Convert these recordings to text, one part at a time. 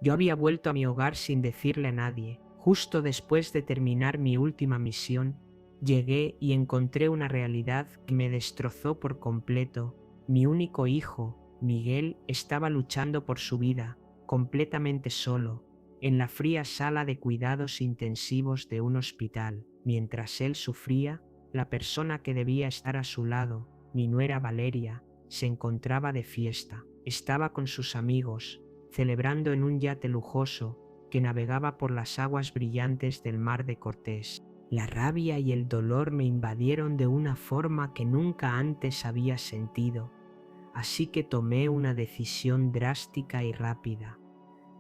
Yo había vuelto a mi hogar sin decirle a nadie. Justo después de terminar mi última misión, llegué y encontré una realidad que me destrozó por completo. Mi único hijo, Miguel, estaba luchando por su vida, completamente solo, en la fría sala de cuidados intensivos de un hospital. Mientras él sufría, la persona que debía estar a su lado, mi nuera Valeria, se encontraba de fiesta. Estaba con sus amigos, celebrando en un yate lujoso que navegaba por las aguas brillantes del mar de Cortés. La rabia y el dolor me invadieron de una forma que nunca antes había sentido, así que tomé una decisión drástica y rápida.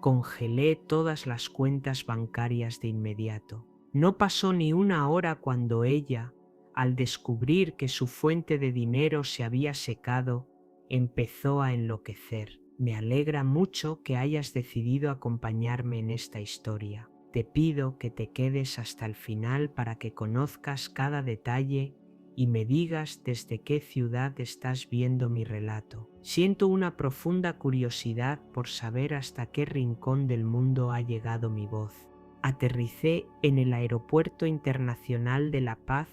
Congelé todas las cuentas bancarias de inmediato. No pasó ni una hora cuando ella, al descubrir que su fuente de dinero se había secado, empezó a enloquecer. Me alegra mucho que hayas decidido acompañarme en esta historia. Te pido que te quedes hasta el final para que conozcas cada detalle y me digas desde qué ciudad estás viendo mi relato. Siento una profunda curiosidad por saber hasta qué rincón del mundo ha llegado mi voz. Aterricé en el Aeropuerto Internacional de La Paz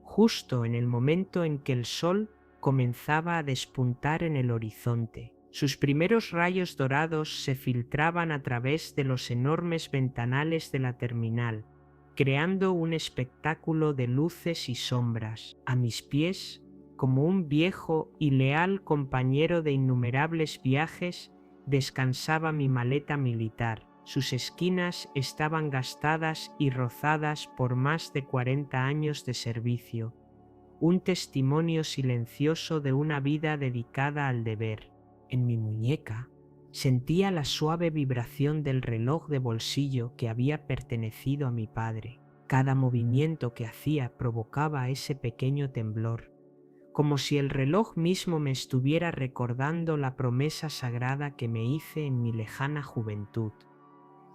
justo en el momento en que el sol comenzaba a despuntar en el horizonte. Sus primeros rayos dorados se filtraban a través de los enormes ventanales de la terminal, creando un espectáculo de luces y sombras. A mis pies, como un viejo y leal compañero de innumerables viajes, descansaba mi maleta militar. Sus esquinas estaban gastadas y rozadas por más de 40 años de servicio, un testimonio silencioso de una vida dedicada al deber. En mi muñeca sentía la suave vibración del reloj de bolsillo que había pertenecido a mi padre. Cada movimiento que hacía provocaba ese pequeño temblor, como si el reloj mismo me estuviera recordando la promesa sagrada que me hice en mi lejana juventud.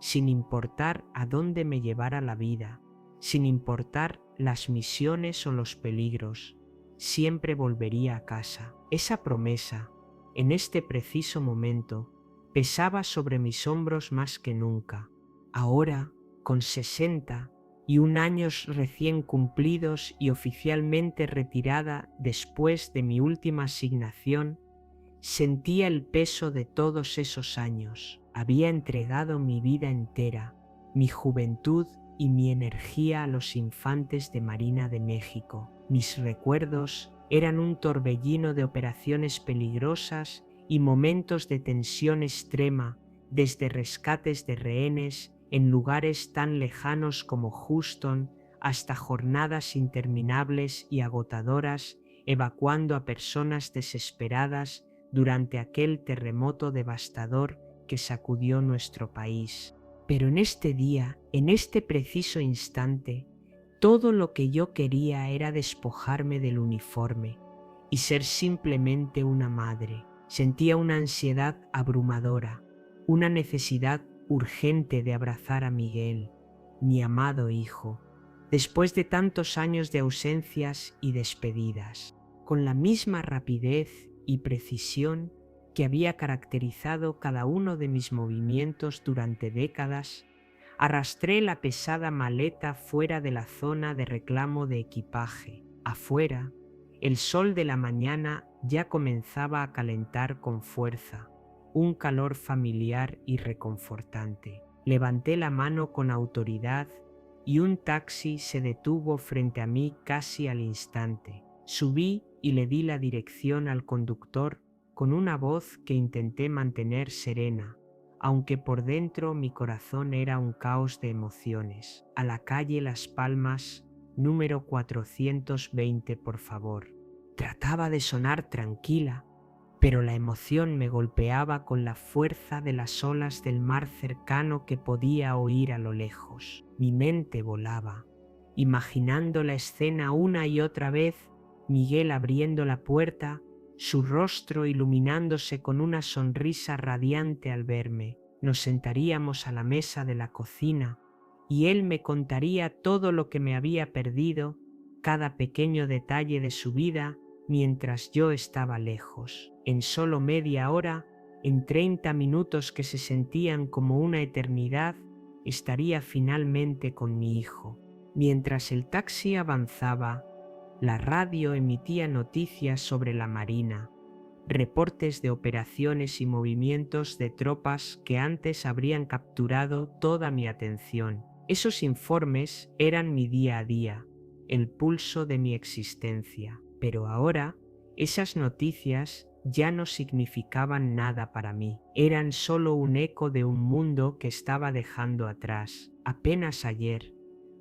Sin importar a dónde me llevara la vida, sin importar las misiones o los peligros, siempre volvería a casa. Esa promesa, en este preciso momento, pesaba sobre mis hombros más que nunca. Ahora, con 61 años recién cumplidos y oficialmente retirada después de mi última asignación, sentía el peso de todos esos años. Había entregado mi vida entera, mi juventud y mi energía a los infantes de Marina de México. Mis recuerdos eran un torbellino de operaciones peligrosas y momentos de tensión extrema, desde rescates de rehenes en lugares tan lejanos como Houston hasta jornadas interminables y agotadoras evacuando a personas desesperadas durante aquel terremoto devastador que sacudió nuestro país. Pero en este día, en este preciso instante, todo lo que yo quería era despojarme del uniforme y ser simplemente una madre. Sentía una ansiedad abrumadora, una necesidad urgente de abrazar a Miguel, mi amado hijo, después de tantos años de ausencias y despedidas. Con la misma rapidez y precisión que había caracterizado cada uno de mis movimientos durante décadas, arrastré la pesada maleta fuera de la zona de reclamo de equipaje. Afuera, el sol de la mañana ya comenzaba a calentar con fuerza, un calor familiar y reconfortante. Levanté la mano con autoridad y un taxi se detuvo frente a mí casi al instante. Subí y le di la dirección al conductor con una voz que intenté mantener serena, aunque por dentro mi corazón era un caos de emociones. A la calle Las Palmas, número 420, por favor. Trataba de sonar tranquila, pero la emoción me golpeaba con la fuerza de las olas del mar cercano que podía oír a lo lejos. Mi mente volaba, imaginando la escena una y otra vez, Miguel abriendo la puerta, su rostro iluminándose con una sonrisa radiante al verme. Nos sentaríamos a la mesa de la cocina y él me contaría todo lo que me había perdido, cada pequeño detalle de su vida mientras yo estaba lejos. En solo media hora En 30 minutos que se sentían como una eternidad, estaría finalmente con mi hijo. Mientras el taxi avanzaba, la radio emitía noticias sobre la Marina, reportes de operaciones y movimientos de tropas que antes habrían capturado toda mi atención. Esos informes eran mi día a día, el pulso de mi existencia. Pero ahora, esas noticias ya no significaban nada para mí. Eran solo un eco de un mundo que estaba dejando atrás. Apenas ayer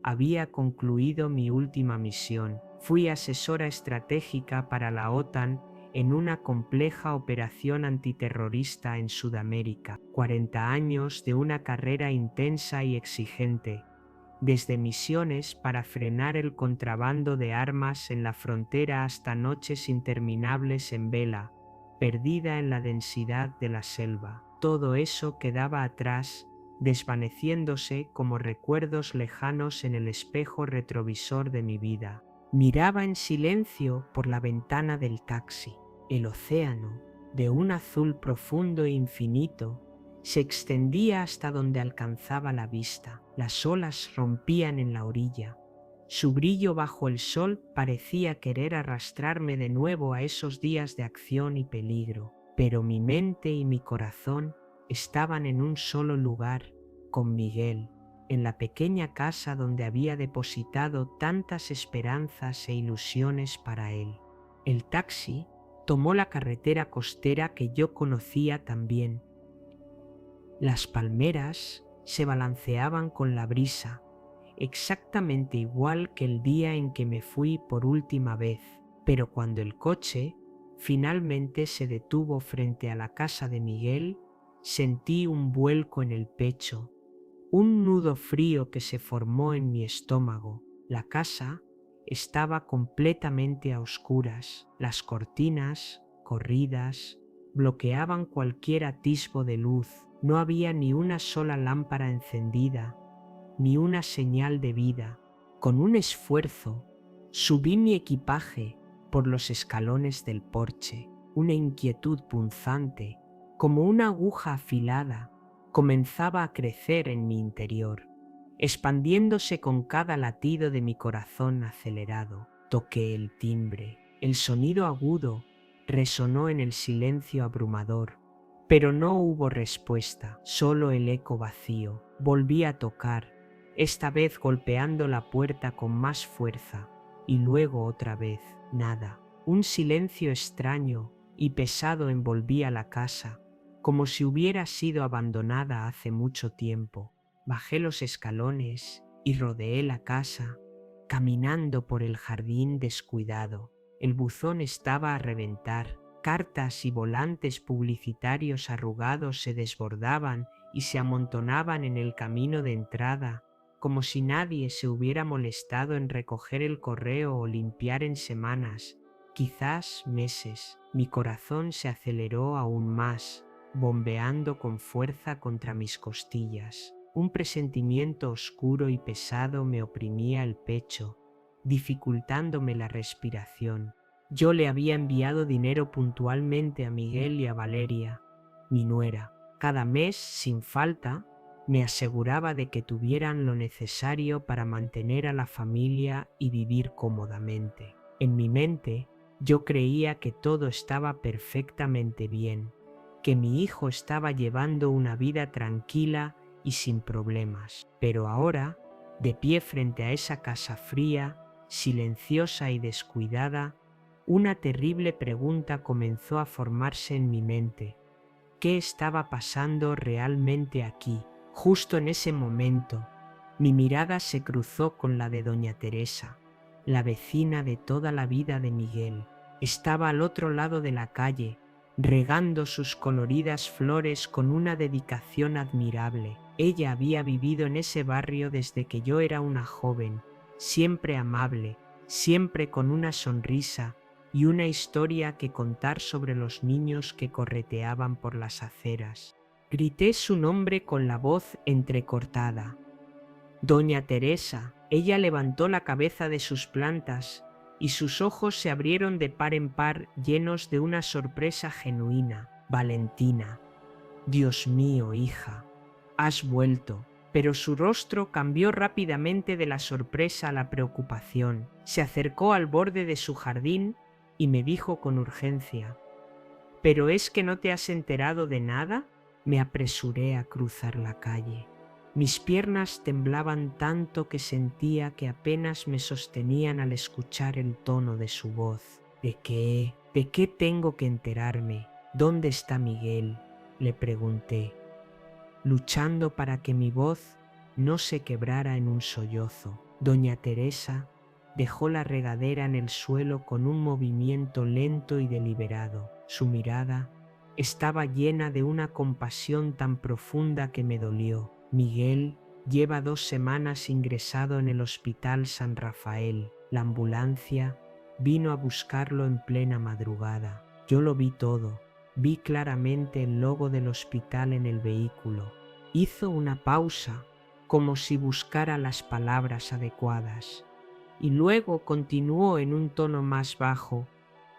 había concluido mi última misión. Fui asesora estratégica para la OTAN en una compleja operación antiterrorista en Sudamérica. 40 años de una carrera intensa y exigente, desde misiones para frenar el contrabando de armas en la frontera hasta noches interminables en vela, perdida en la densidad de la selva. Todo eso quedaba atrás, desvaneciéndose como recuerdos lejanos en el espejo retrovisor de mi vida. Miraba en silencio por la ventana del taxi. El océano, de un azul profundo e infinito, se extendía hasta donde alcanzaba la vista. Las olas rompían en la orilla. Su brillo bajo el sol parecía querer arrastrarme de nuevo a esos días de acción y peligro. Pero mi mente y mi corazón estaban en un solo lugar, con Miguel, en la pequeña casa donde había depositado tantas esperanzas e ilusiones para él. El taxi tomó la carretera costera que yo conocía tan bien. Las palmeras se balanceaban con la brisa, exactamente igual que el día en que me fui por última vez. Pero cuando el coche finalmente se detuvo frente a la casa de Miguel, sentí un vuelco en el pecho, un nudo frío que se formó en mi estómago. La casa estaba completamente a oscuras. Las cortinas, corridas, bloqueaban cualquier atisbo de luz. No había ni una sola lámpara encendida, ni una señal de vida. Con un esfuerzo, subí mi equipaje por los escalones del porche. Una inquietud punzante, como una aguja afilada, comenzaba a crecer en mi interior, expandiéndose con cada latido de mi corazón acelerado. Toqué el timbre. El sonido agudo resonó en el silencio abrumador, pero no hubo respuesta, solo el eco vacío. Volví a tocar, esta vez golpeando la puerta con más fuerza, y luego otra vez, nada. Un silencio extraño y pesado envolvía la casa, como si hubiera sido abandonada hace mucho tiempo. Bajé los escalones y rodeé la casa, caminando por el jardín descuidado. El buzón estaba a reventar. Cartas y volantes publicitarios arrugados se desbordaban y se amontonaban en el camino de entrada, como si nadie se hubiera molestado en recoger el correo o limpiar en semanas, quizás meses. Mi corazón se aceleró aún más, bombeando con fuerza contra mis costillas. Un presentimiento oscuro y pesado me oprimía el pecho, dificultándome la respiración. Yo le había enviado dinero puntualmente a Miguel y a Valeria, mi nuera. Cada mes, sin falta, me aseguraba de que tuvieran lo necesario para mantener a la familia y vivir cómodamente. En mi mente, yo creía que todo estaba perfectamente bien, que mi hijo estaba llevando una vida tranquila y sin problemas. Pero ahora, de pie frente a esa casa fría, silenciosa y descuidada, una terrible pregunta comenzó a formarse en mi mente. ¿Qué estaba pasando realmente aquí? Justo en ese momento, mi mirada se cruzó con la de doña Teresa, la vecina de toda la vida de Miguel. Estaba al otro lado de la calle, regando sus coloridas flores con una dedicación admirable. Ella había vivido en ese barrio desde que yo era una joven, siempre amable, siempre con una sonrisa y una historia que contar sobre los niños que correteaban por las aceras. Grité su nombre con la voz entrecortada. Doña Teresa. Ella levantó la cabeza de sus plantas y sus ojos se abrieron de par en par llenos de una sorpresa genuina. Valentina. Dios mío, hija, has vuelto. Pero su rostro cambió rápidamente de la sorpresa a la preocupación. Se acercó al borde de su jardín y me dijo con urgencia: ¿pero es que no te has enterado de nada? Me apresuré a cruzar la calle. Mis piernas temblaban tanto que sentía que apenas me sostenían al escuchar el tono de su voz. ¿De qué? ¿De qué tengo que enterarme? ¿Dónde está Miguel?, le pregunté, luchando para que mi voz no se quebrara en un sollozo. Doña Teresa dejó la regadera en el suelo con un movimiento lento y deliberado. Su mirada estaba llena de una compasión tan profunda que me dolió. Miguel lleva 2 semanas ingresado en el Hospital San Rafael. La ambulancia vino a buscarlo en plena madrugada. Yo lo vi todo. Vi claramente el logo del hospital en el vehículo. Hizo una pausa, como si buscara las palabras adecuadas, y luego continuó en un tono más bajo,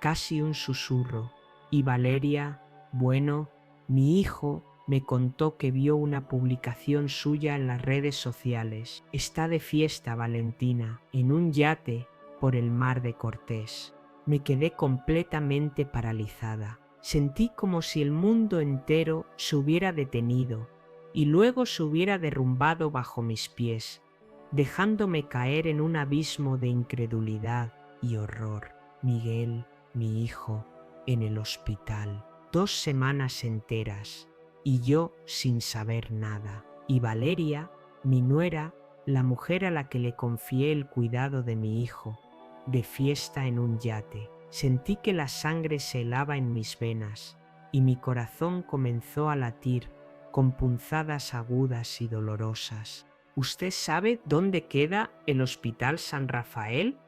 casi un susurro. Y Valeria, bueno, mi hijo me contó que vio una publicación suya en las redes sociales. Está de fiesta, Valentina, en un yate por el mar de Cortés. Me quedé completamente paralizada. Sentí como si el mundo entero se hubiera detenido y luego se hubiera derrumbado bajo mis pies, dejándome caer en un abismo de incredulidad y horror. Miguel, mi hijo, en el hospital. 2 semanas enteras, y yo sin saber nada. Y Valeria, mi nuera, la mujer a la que le confié el cuidado de mi hijo, de fiesta en un yate. Sentí que la sangre se helaba en mis venas, y mi corazón comenzó a latir con punzadas agudas y dolorosas. ¿Usted sabe dónde queda el Hospital San Rafael?,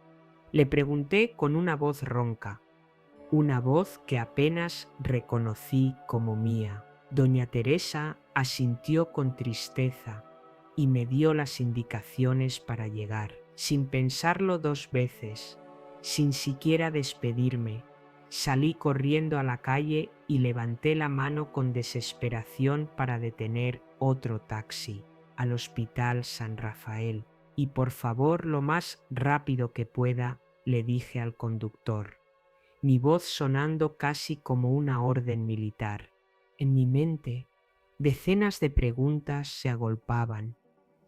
le pregunté con una voz ronca, una voz que apenas reconocí como mía. Doña Teresa asintió con tristeza y me dio las indicaciones para llegar. Sin pensarlo 2 veces, sin siquiera despedirme, salí corriendo a la calle y levanté la mano con desesperación para detener otro taxi al Hospital San Rafael. Y por favor, lo más rápido que pueda, le dije al conductor, mi voz sonando casi como una orden militar. En mi mente, decenas de preguntas se agolpaban,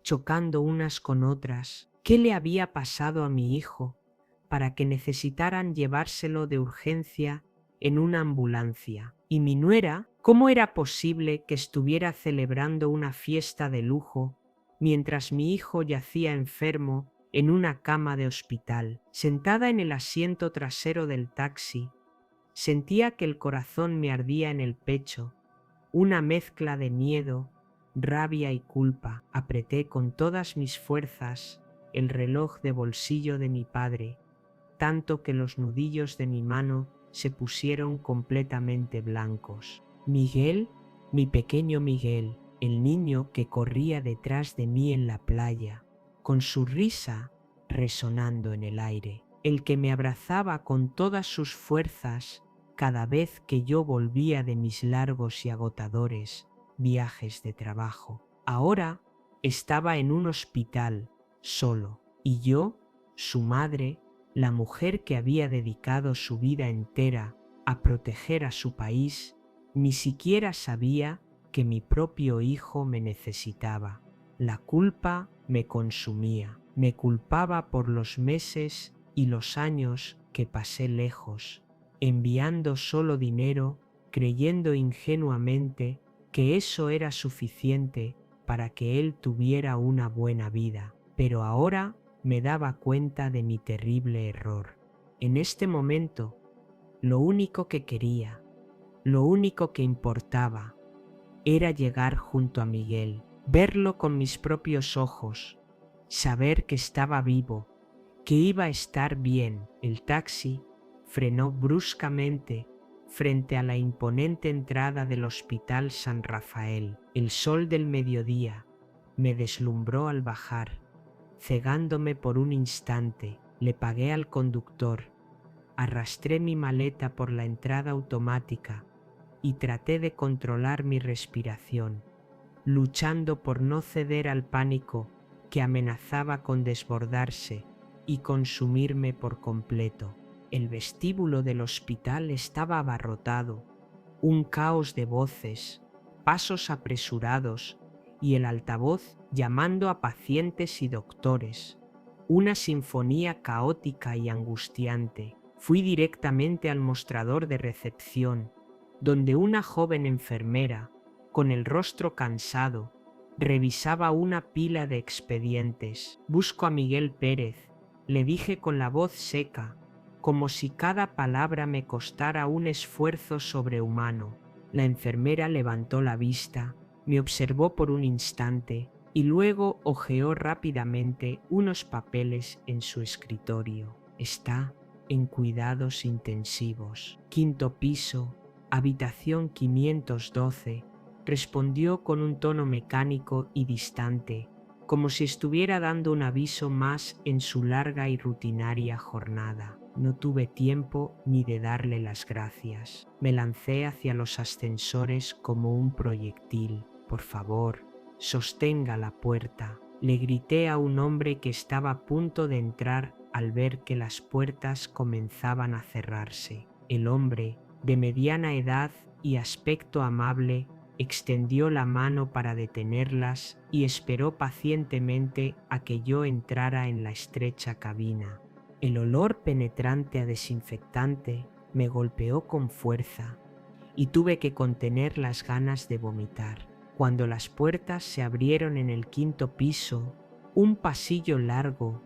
chocando unas con otras. ¿Qué le había pasado a mi hijo para que necesitaran llevárselo de urgencia en una ambulancia? Y mi nuera, ¿cómo era posible que estuviera celebrando una fiesta de lujo mientras mi hijo yacía enfermo en una cama de hospital? Sentada en el asiento trasero del taxi, sentía que el corazón me ardía en el pecho, una mezcla de miedo, rabia y culpa. Apreté con todas mis fuerzas el reloj de bolsillo de mi padre, tanto que los nudillos de mi mano se pusieron completamente blancos. Miguel, mi pequeño Miguel, el niño que corría detrás de mí en la playa, con su risa resonando en el aire, el que me abrazaba con todas sus fuerzas cada vez que yo volvía de mis largos y agotadores viajes de trabajo. Ahora estaba en un hospital, solo, y yo, su madre, la mujer que había dedicado su vida entera a proteger a su país, ni siquiera sabía que mi propio hijo me necesitaba. La culpa me consumía. Me culpaba por los meses y los años que pasé lejos, enviando solo dinero, creyendo ingenuamente que eso era suficiente para que él tuviera una buena vida. Pero ahora me daba cuenta de mi terrible error. En este momento, lo único que quería, lo único que importaba, era llegar junto a Miguel, verlo con mis propios ojos, saber que estaba vivo, que iba a estar bien. El taxi frenó bruscamente frente a la imponente entrada del Hospital San Rafael. El sol del mediodía me deslumbró al bajar, cegándome por un instante. Le pagué al conductor, arrastré mi maleta por la entrada automática y traté de controlar mi respiración, luchando por no ceder al pánico que amenazaba con desbordarse y consumirme por completo. El vestíbulo del hospital estaba abarrotado, un caos de voces, pasos apresurados y el altavoz llamando a pacientes y doctores. Una sinfonía caótica y angustiante. Fui directamente al mostrador de recepción, donde una joven enfermera, con el rostro cansado, revisaba una pila de expedientes. Busco a Miguel Pérez, le dije con la voz seca, como si cada palabra me costara un esfuerzo sobrehumano. La enfermera levantó la vista, me observó por un instante y luego hojeó rápidamente unos papeles en su escritorio. Está en cuidados intensivos. 5º piso, habitación 512, respondió con un tono mecánico y distante, como si estuviera dando un aviso más en su larga y rutinaria jornada. No tuve tiempo ni de darle las gracias. Me lancé hacia los ascensores como un proyectil. Por favor, sostenga la puerta. Le grité a un hombre que estaba a punto de entrar al ver que las puertas comenzaban a cerrarse. El hombre, de mediana edad y aspecto amable, extendió la mano para detenerlas y esperó pacientemente a que yo entrara en la estrecha cabina. El olor penetrante a desinfectante me golpeó con fuerza y tuve que contener las ganas de vomitar. Cuando las puertas se abrieron en el 5º piso, un pasillo largo,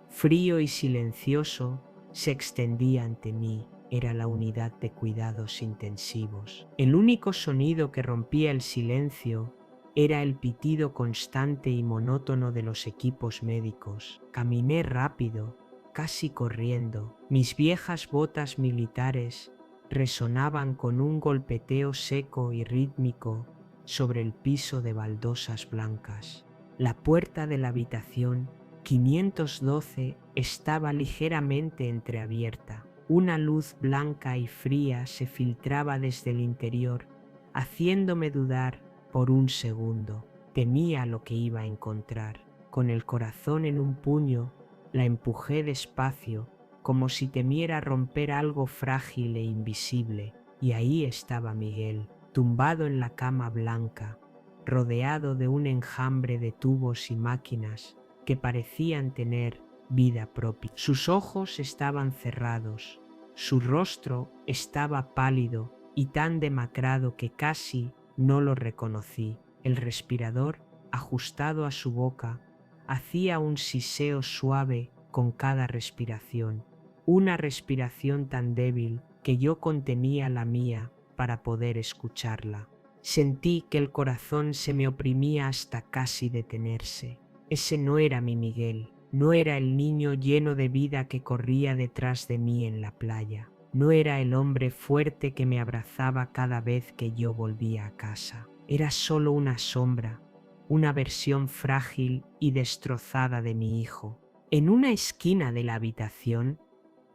frío y silencioso, se extendía ante mí. Era la unidad de cuidados intensivos. El único sonido que rompía el silencio era el pitido constante y monótono de los equipos médicos. Caminé rápido, casi corriendo. Mis viejas botas militares resonaban con un golpeteo seco y rítmico sobre el piso de baldosas blancas. La puerta de la habitación 512 estaba ligeramente entreabierta. Una luz blanca y fría se filtraba desde el interior, haciéndome dudar por un segundo. Temía lo que iba a encontrar. Con el corazón en un puño, la empujé despacio, como si temiera romper algo frágil e invisible, y ahí estaba Miguel, tumbado en la cama blanca, rodeado de un enjambre de tubos y máquinas que parecían tener vida propia. Sus ojos estaban cerrados, su rostro estaba pálido y tan demacrado que casi no lo reconocí. El respirador, ajustado a su boca, hacía un siseo suave con cada respiración, una respiración tan débil que yo contenía la mía para poder escucharla. Sentí que el corazón se me oprimía hasta casi detenerse. Ese no era mi Miguel, no era el niño lleno de vida que corría detrás de mí en la playa, no era el hombre fuerte que me abrazaba cada vez que yo volvía a casa. Era solo una sombra, una versión frágil y destrozada de mi hijo. En una esquina de la habitación,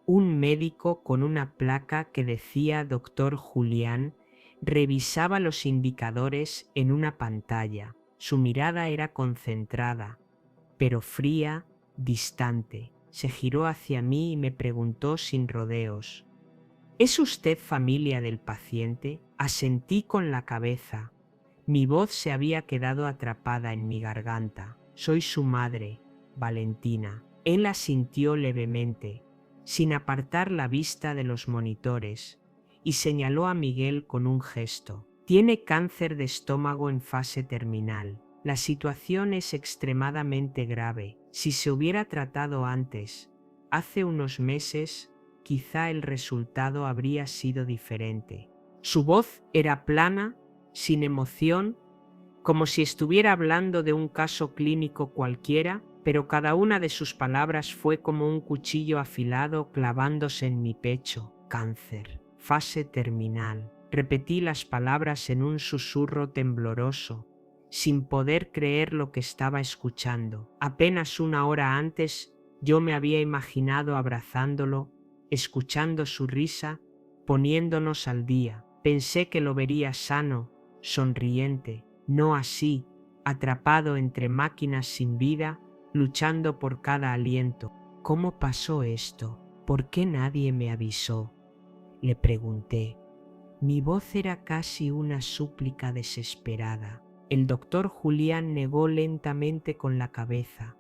un médico con una placa que decía Dr. Julián revisaba los indicadores en una pantalla. Su mirada era concentrada, pero fría, distante. Se giró hacia mí y me preguntó sin rodeos: ¿Es usted familia del paciente? Asentí con la cabeza. Mi voz se había quedado atrapada en mi garganta. Soy su madre, Valentina. Él asintió levemente, sin apartar la vista de los monitores, y señaló a Miguel con un gesto. Tiene cáncer de estómago en fase terminal. La situación es extremadamente grave. Si se hubiera tratado antes, hace unos meses, quizá el resultado habría sido diferente. Su voz era plana, sin emoción, como si estuviera hablando de un caso clínico cualquiera, pero cada una de sus palabras fue como un cuchillo afilado clavándose en mi pecho. Cáncer, fase terminal. Repetí las palabras en un susurro tembloroso, sin poder creer lo que estaba escuchando. Apenas una hora antes yo me había imaginado abrazándolo, escuchando su risa, poniéndonos al día. Pensé que lo vería sano, sonriente, no así, atrapado entre máquinas sin vida, luchando por cada aliento. ¿Cómo pasó esto? ¿Por qué nadie me avisó? Le pregunté. Mi voz era casi una súplica desesperada. El doctor Julián negó lentamente con la cabeza,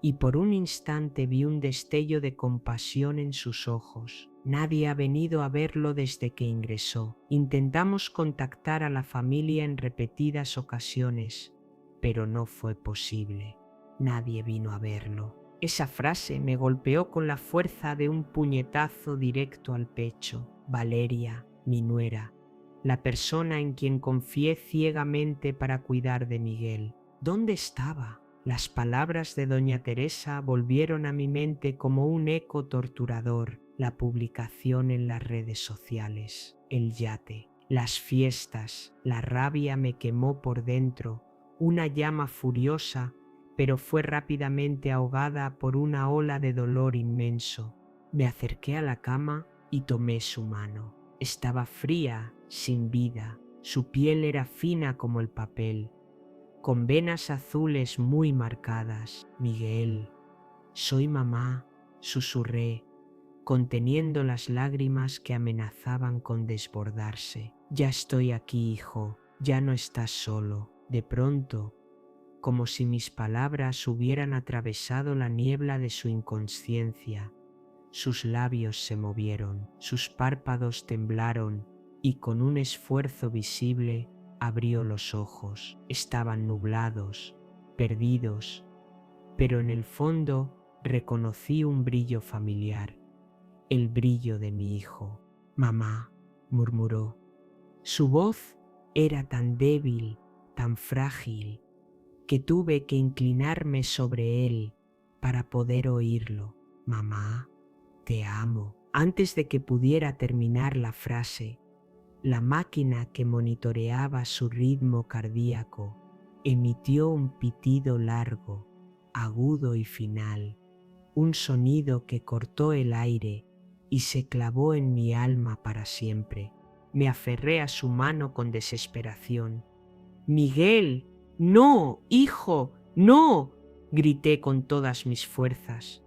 y por un instante vi un destello de compasión en sus ojos. Nadie ha venido a verlo desde que ingresó. Intentamos contactar a la familia en repetidas ocasiones, pero no fue posible. Nadie vino a verlo. Esa frase me golpeó con la fuerza de un puñetazo directo al pecho. Valeria, mi nuera, la persona en quien confié ciegamente para cuidar de Miguel. ¿Dónde estaba? Las palabras de doña Teresa volvieron a mi mente como un eco torturador. La publicación en las redes sociales, el yate, las fiestas, la rabia me quemó por dentro, una llama furiosa, pero fue rápidamente ahogada por una ola de dolor inmenso. Me acerqué a la cama y tomé su mano. Estaba fría, sin vida, su piel era fina como el papel, con venas azules muy marcadas. Miguel, soy mamá, susurré, conteniendo las lágrimas que amenazaban con desbordarse. Ya estoy aquí, hijo, ya no estás solo. De pronto, como si mis palabras hubieran atravesado la niebla de su inconsciencia, sus labios se movieron, sus párpados temblaron y con un esfuerzo visible abrió los ojos. Estaban nublados, perdidos, pero en el fondo reconocí un brillo familiar, el brillo de mi hijo. Mamá, murmuró. Su voz era tan débil, tan frágil, que tuve que inclinarme sobre él para poder oírlo. Mamá, te amo. Antes de que pudiera terminar la frase, la máquina que monitoreaba su ritmo cardíaco emitió un pitido largo, agudo y final, un sonido que cortó el aire y se clavó en mi alma para siempre. Me aferré a su mano con desesperación. «Miguel, no, hijo, no», grité con todas mis fuerzas.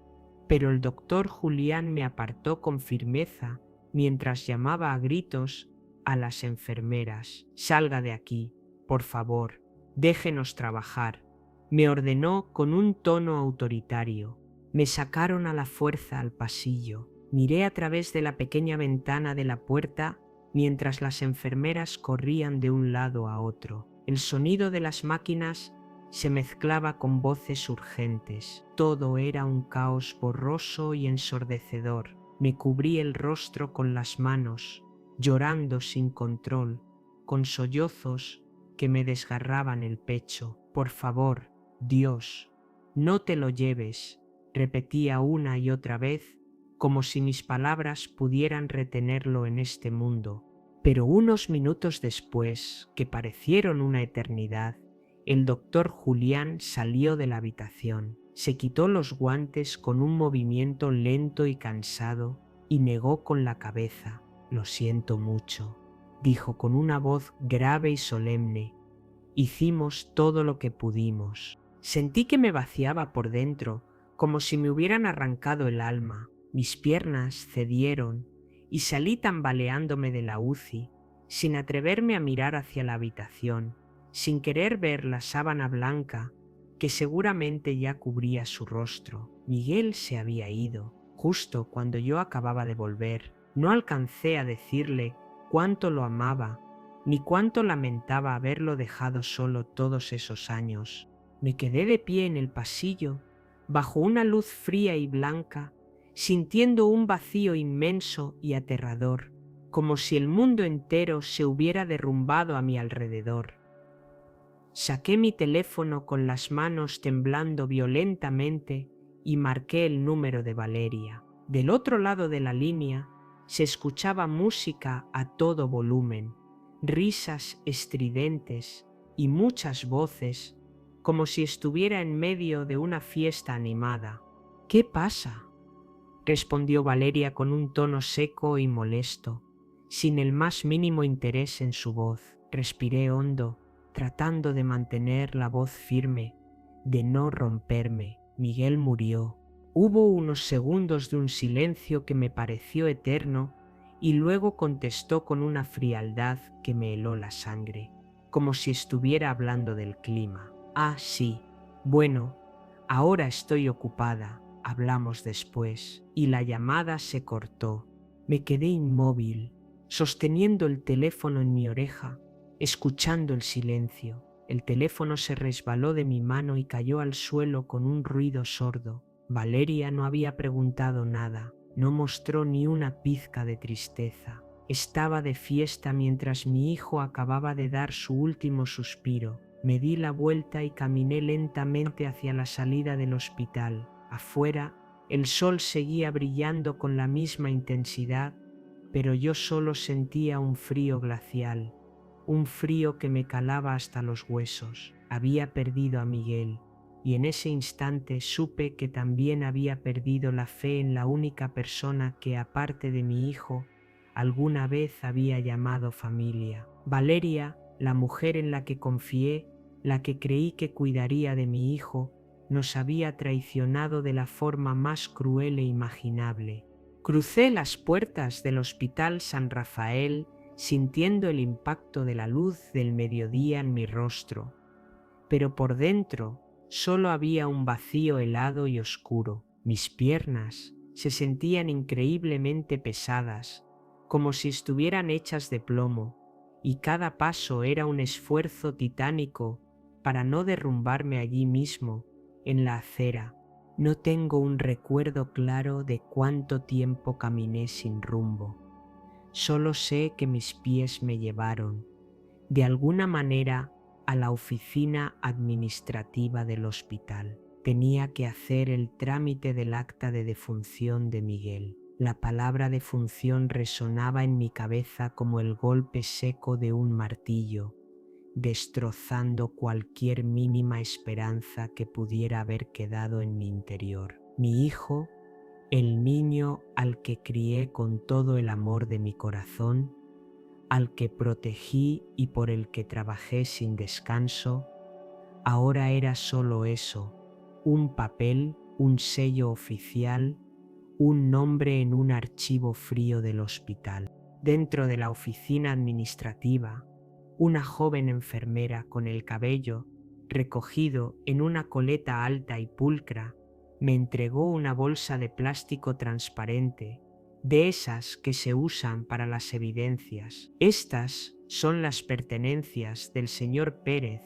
Pero el doctor Julián me apartó con firmeza mientras llamaba a gritos a las enfermeras. «Salga de aquí, por favor, déjenos trabajar», me ordenó con un tono autoritario. Me sacaron a la fuerza al pasillo. Miré a través de la pequeña ventana de la puerta mientras las enfermeras corrían de un lado a otro. El sonido de las máquinas se mezclaba con voces urgentes. Todo era un caos borroso y ensordecedor. Me cubrí el rostro con las manos, llorando sin control, con sollozos que me desgarraban el pecho. «Por favor, Dios, no te lo lleves», repetía una y otra vez, como si mis palabras pudieran retenerlo en este mundo. Pero unos minutos después, que parecieron una eternidad, el doctor Julián salió de la habitación, se quitó los guantes con un movimiento lento y cansado y negó con la cabeza. «Lo siento mucho», dijo con una voz grave y solemne. «Hicimos todo lo que pudimos». Sentí que me vaciaba por dentro, como si me hubieran arrancado el alma. Mis piernas cedieron y salí tambaleándome de la UCI, sin atreverme a mirar hacia la habitación, sin querer ver la sábana blanca que seguramente ya cubría su rostro. Miguel se había ido, justo cuando yo acababa de volver. No alcancé a decirle cuánto lo amaba, ni cuánto lamentaba haberlo dejado solo todos esos años. Me quedé de pie en el pasillo, bajo una luz fría y blanca, sintiendo un vacío inmenso y aterrador, como si el mundo entero se hubiera derrumbado a mi alrededor. Saqué mi teléfono con las manos temblando violentamente y marqué el número de Valeria. Del otro lado de la línea se escuchaba música a todo volumen, risas estridentes y muchas voces, como si estuviera en medio de una fiesta animada. «¿Qué pasa?», respondió Valeria con un tono seco y molesto. sin el más mínimo interés en su voz. Respiré hondo, tratando de mantener la voz firme, de no romperme. Miguel murió. Hubo unos segundos de un silencio que me pareció eterno y luego contestó con una frialdad que me heló la sangre, como si estuviera hablando del clima. Ah, sí. Bueno, ahora estoy ocupada. Hablamos después. Y la llamada se cortó. Me quedé inmóvil, sosteniendo el teléfono en mi oreja, escuchando el silencio. El teléfono se resbaló de mi mano y cayó al suelo con un ruido sordo. Valeria no había preguntado nada, no mostró ni una pizca de tristeza. Estaba de fiesta mientras mi hijo acababa de dar su último suspiro. Me di la vuelta y caminé lentamente hacia la salida del hospital. Afuera, el sol seguía brillando con la misma intensidad, pero yo solo sentía un frío glacial, un frío que me calaba hasta los huesos. Había perdido a Miguel, y en ese instante supe que también había perdido la fe en la única persona que, aparte de mi hijo, alguna vez había llamado familia. Valeria, la mujer en la que confié, la que creí que cuidaría de mi hijo, nos había traicionado de la forma más cruel e imaginable. Crucé las puertas del Hospital San Rafael sintiendo el impacto de la luz del mediodía en mi rostro, pero por dentro solo había un vacío helado y oscuro. Mis piernas se sentían increíblemente pesadas, como si estuvieran hechas de plomo, y cada paso era un esfuerzo titánico para no derrumbarme allí mismo, en la acera. No tengo un recuerdo claro de cuánto tiempo caminé sin rumbo. Solo sé que mis pies me llevaron, de alguna manera, a la oficina administrativa del hospital. Tenía que hacer el trámite del acta de defunción de Miguel. La palabra defunción resonaba en mi cabeza como el golpe seco de un martillo, destrozando cualquier mínima esperanza que pudiera haber quedado en mi interior. Mi hijo, el niño al que crié con todo el amor de mi corazón, al que protegí y por el que trabajé sin descanso, ahora era solo eso, un papel, un sello oficial, un nombre en un archivo frío del hospital. Dentro de la oficina administrativa, una joven enfermera con el cabello recogido en una coleta alta y pulcra me entregó una bolsa de plástico transparente, de esas que se usan para las evidencias. Estas son las pertenencias del señor Pérez,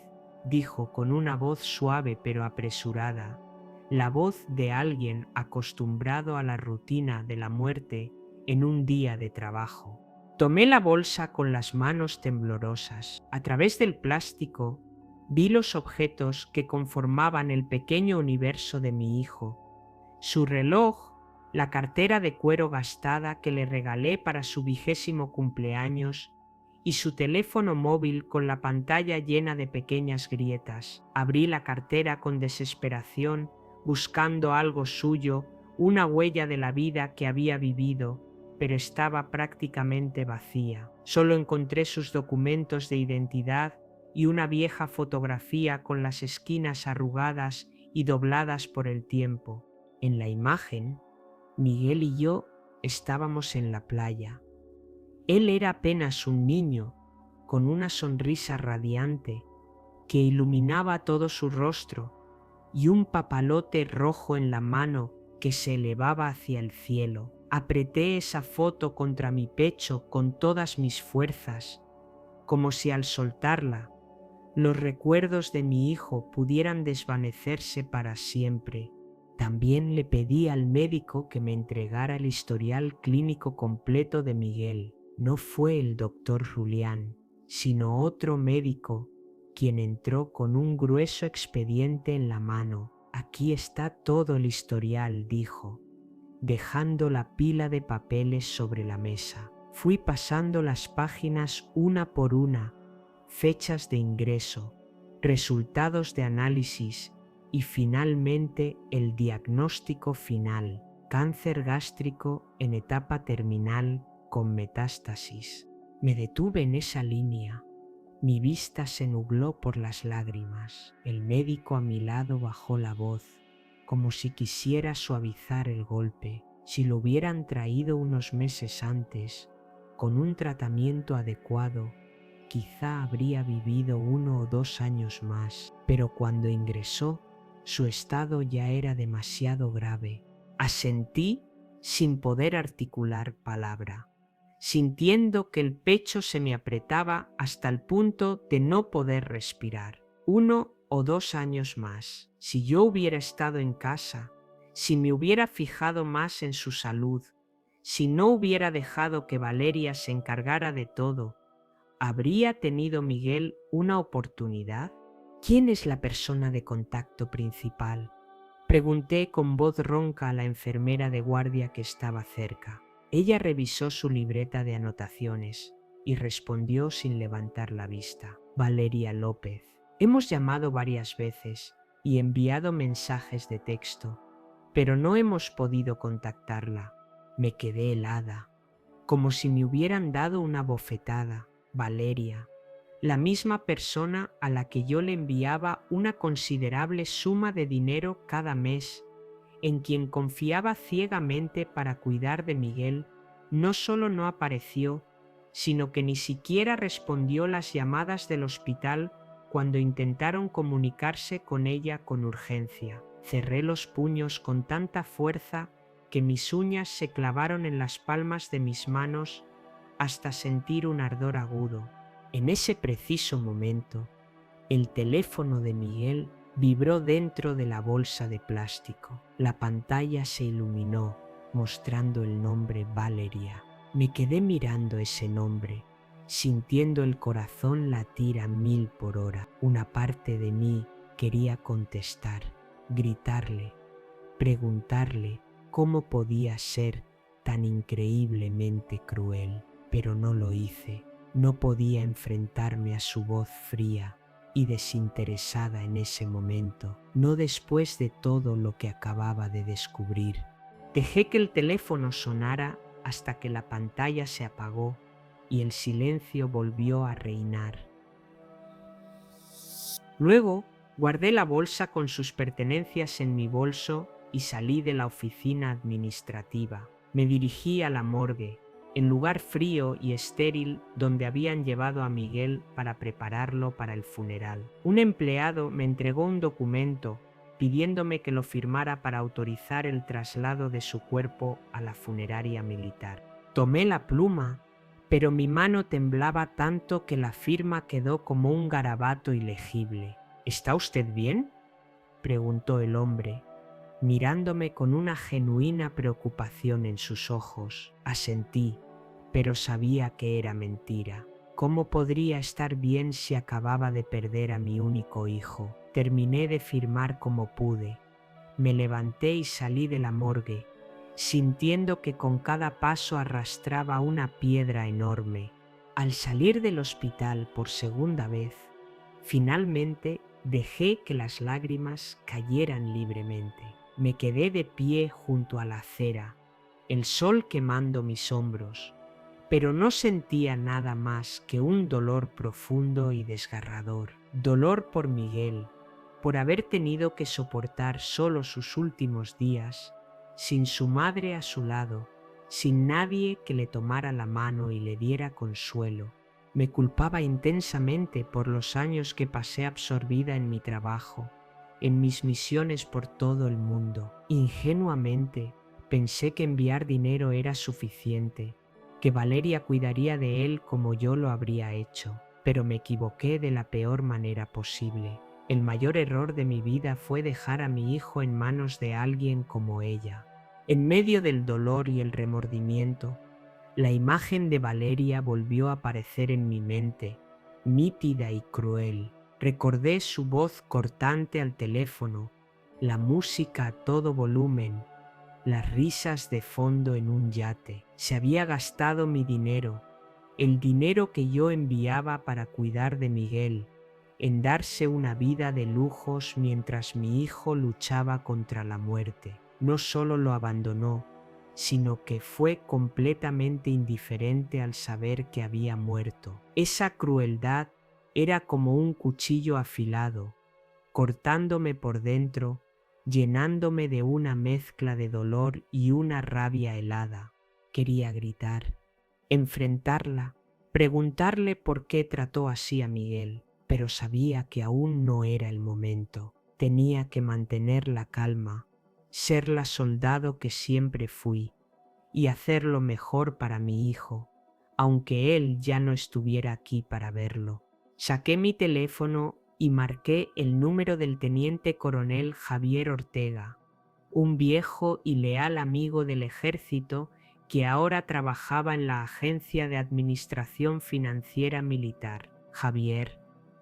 dijo con una voz suave pero apresurada, la voz de alguien acostumbrado a la rutina de la muerte en un día de trabajo. Tomé la bolsa con las manos temblorosas. A través del plástico vi los objetos que conformaban el pequeño universo de mi hijo. Su reloj, la cartera de cuero gastada que le regalé para su 20º cumpleaños y su teléfono móvil con la pantalla llena de pequeñas grietas. Abrí la cartera con desesperación, buscando algo suyo, una huella de la vida que había vivido, pero estaba prácticamente vacía. Solo encontré sus documentos de identidad y una vieja fotografía con las esquinas arrugadas y dobladas por el tiempo. En la imagen, Miguel y yo estábamos en la playa. Él era apenas un niño, con una sonrisa radiante que iluminaba todo su rostro y un papalote rojo en la mano que se elevaba hacia el cielo. Apreté esa foto contra mi pecho con todas mis fuerzas, como si al soltarla, los recuerdos de mi hijo pudieran desvanecerse para siempre. También le pedí al médico que me entregara el historial clínico completo de Miguel. No fue el doctor Julián, sino otro médico, quien entró con un grueso expediente en la mano. Aquí está todo el historial, dijo, dejando la pila de papeles sobre la mesa. Fui pasando las páginas una por una, fechas de ingreso, resultados de análisis y finalmente el diagnóstico final: cáncer gástrico en etapa terminal con metástasis. Me detuve en esa línea. Mi vista se nubló por las lágrimas. El médico a mi lado bajó la voz, como si quisiera suavizar el golpe. Si lo hubieran traído unos meses antes, con un tratamiento adecuado, quizá habría vivido 1 o 2 años más, pero cuando ingresó, su estado ya era demasiado grave. Asentí sin poder articular palabra, sintiendo que el pecho se me apretaba hasta el punto de no poder respirar. 1 o 2 años más. Si yo hubiera estado en casa, si me hubiera fijado más en su salud, si no hubiera dejado que Valeria se encargara de todo, ¿habría tenido Miguel una oportunidad? ¿Quién es la persona de contacto principal? Pregunté con voz ronca a la enfermera de guardia que estaba cerca. Ella revisó su libreta de anotaciones y respondió sin levantar la vista. Valeria López. Hemos llamado varias veces y enviado mensajes de texto, pero no hemos podido contactarla. Me quedé helada, como si me hubieran dado una bofetada. Valeria, la misma persona a la que yo le enviaba una considerable suma de dinero cada mes, en quien confiaba ciegamente para cuidar de Miguel, no solo no apareció, sino que ni siquiera respondió las llamadas del hospital cuando intentaron comunicarse con ella con urgencia. Cerré los puños con tanta fuerza que mis uñas se clavaron en las palmas de mis manos hasta sentir un ardor agudo. En ese preciso momento, el teléfono de Miguel vibró dentro de la bolsa de plástico. La pantalla se iluminó, mostrando el nombre Valeria. Me quedé mirando ese nombre, sintiendo el corazón latir a 1000 por hora. Una parte de mí quería contestar, gritarle, preguntarle cómo podía ser tan increíblemente cruel, pero no lo hice. No podía enfrentarme a su voz fría y desinteresada en ese momento, no después de todo lo que acababa de descubrir. Dejé que el teléfono sonara hasta que la pantalla se apagó y el silencio volvió a reinar. Luego guardé la bolsa con sus pertenencias en mi bolso y salí de la oficina administrativa. Me dirigí a la morgue, el lugar frío y estéril donde habían llevado a Miguel para prepararlo para el funeral. Un empleado me entregó un documento pidiéndome que lo firmara para autorizar el traslado de su cuerpo a la funeraria militar. Tomé la pluma, pero mi mano temblaba tanto que la firma quedó como un garabato ilegible. ¿Está usted bien?, preguntó el hombre, mirándome con una genuina preocupación en sus ojos. Asentí, pero sabía que era mentira. ¿Cómo podría estar bien si acababa de perder a mi único hijo? Terminé de firmar como pude. Me levanté y salí de la morgue, sintiendo que con cada paso arrastraba una piedra enorme. Al salir del hospital por segunda vez, finalmente dejé que las lágrimas cayeran libremente. Me quedé de pie junto a la acera, el sol quemando mis hombros, pero no sentía nada más que un dolor profundo y desgarrador. Dolor por Miguel, por haber tenido que soportar solo sus últimos días, sin su madre a su lado, sin nadie que le tomara la mano y le diera consuelo. Me culpaba intensamente por los años que pasé absorbida en mi trabajo, en mis misiones por todo el mundo. Ingenuamente pensé que enviar dinero era suficiente, que Valeria cuidaría de él como yo lo habría hecho, pero me equivoqué de la peor manera posible. El mayor error de mi vida fue dejar a mi hijo en manos de alguien como ella. En medio del dolor y el remordimiento, la imagen de Valeria volvió a aparecer en mi mente, nítida y cruel. Recordé su voz cortante al teléfono, la música a todo volumen, las risas de fondo en un yate. Se había gastado mi dinero, el dinero que yo enviaba para cuidar de Miguel, en darse una vida de lujos mientras mi hijo luchaba contra la muerte. No solo lo abandonó, sino que fue completamente indiferente al saber que había muerto. Esa crueldad era como un cuchillo afilado, cortándome por dentro, llenándome de una mezcla de dolor y una rabia helada. Quería gritar, enfrentarla, preguntarle por qué trató así a Miguel, pero sabía que aún no era el momento. Tenía que mantener la calma, ser la soldado que siempre fui y hacer lo mejor para mi hijo, aunque él ya no estuviera aquí para verlo. Saqué mi teléfono y marqué el número del teniente coronel Javier Ortega, un viejo y leal amigo del ejército que ahora trabajaba en la Agencia de Administración Financiera Militar. Javier,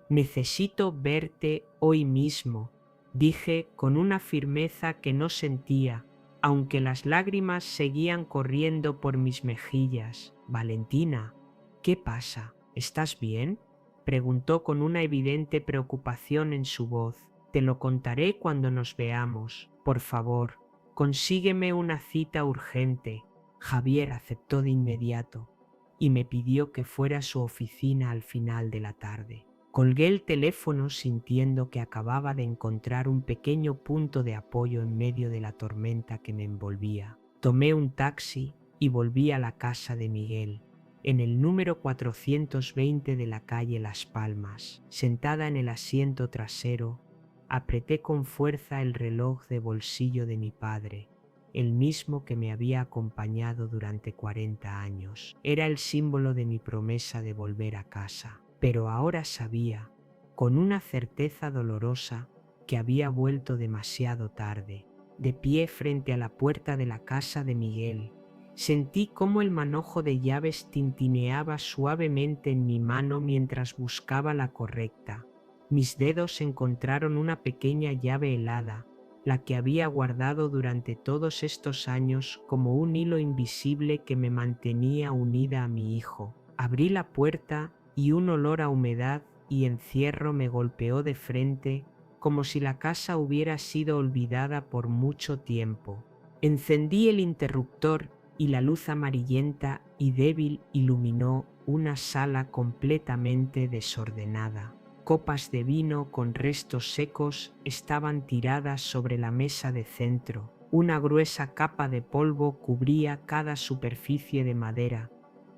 necesito verte hoy mismo, dije con una firmeza que no sentía, aunque las lágrimas seguían corriendo por mis mejillas. Valentina, ¿qué pasa? ¿Estás bien?, preguntó con una evidente preocupación en su voz. Te lo contaré cuando nos veamos. Por favor, consígueme una cita urgente. Javier aceptó de inmediato y me pidió que fuera a su oficina al final de la tarde. Colgué el teléfono sintiendo que acababa de encontrar un pequeño punto de apoyo en medio de la tormenta que me envolvía. Tomé un taxi y volví a la casa de Miguel, en el número 420 de la calle Las Palmas. Sentada en el asiento trasero, apreté con fuerza el reloj de bolsillo de mi padre, el mismo que me había acompañado durante 40 años. Era el símbolo de mi promesa de volver a casa. Pero ahora sabía, con una certeza dolorosa, que había vuelto demasiado tarde. De pie frente a la puerta de la casa de Miguel, sentí cómo el manojo de llaves tintineaba suavemente en mi mano mientras buscaba la correcta. Mis dedos encontraron una pequeña llave helada, la que había guardado durante todos estos años como un hilo invisible que me mantenía unida a mi hijo. Abrí la puerta y un olor a humedad y encierro me golpeó de frente, como si la casa hubiera sido olvidada por mucho tiempo. Encendí el interruptor y la luz amarillenta y débil iluminó una sala completamente desordenada. Copas de vino con restos secos estaban tiradas sobre la mesa de centro. Una gruesa capa de polvo cubría cada superficie de madera,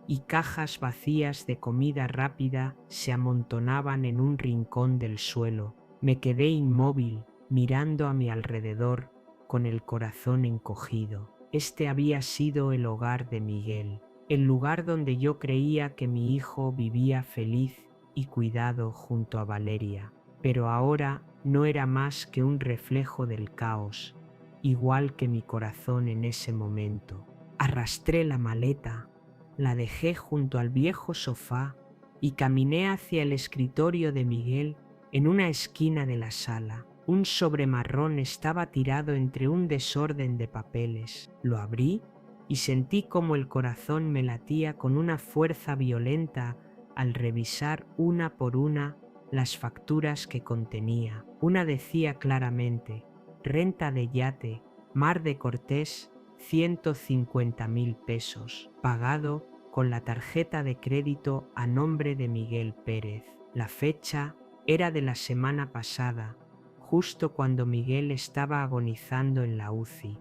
y cajas vacías de comida rápida se amontonaban en un rincón del suelo. Me quedé inmóvil, mirando a mi alrededor, con el corazón encogido. Este había sido el hogar de Miguel, el lugar donde yo creía que mi hijo vivía feliz y cuidado junto a Valeria. Pero ahora no era más que un reflejo del caos, igual que mi corazón en ese momento. Arrastré la maleta, la dejé junto al viejo sofá y caminé hacia el escritorio de Miguel en una esquina de la sala. Un sobre marrón estaba tirado entre un desorden de papeles. Lo abrí y sentí como el corazón me latía con una fuerza violenta al revisar una por una las facturas que contenía. Una decía claramente: renta de yate, Mar de Cortés, 150,000 pesos, pagado con la tarjeta de crédito a nombre de Miguel Pérez. La fecha era de la semana pasada, justo cuando Miguel estaba agonizando en la UCI.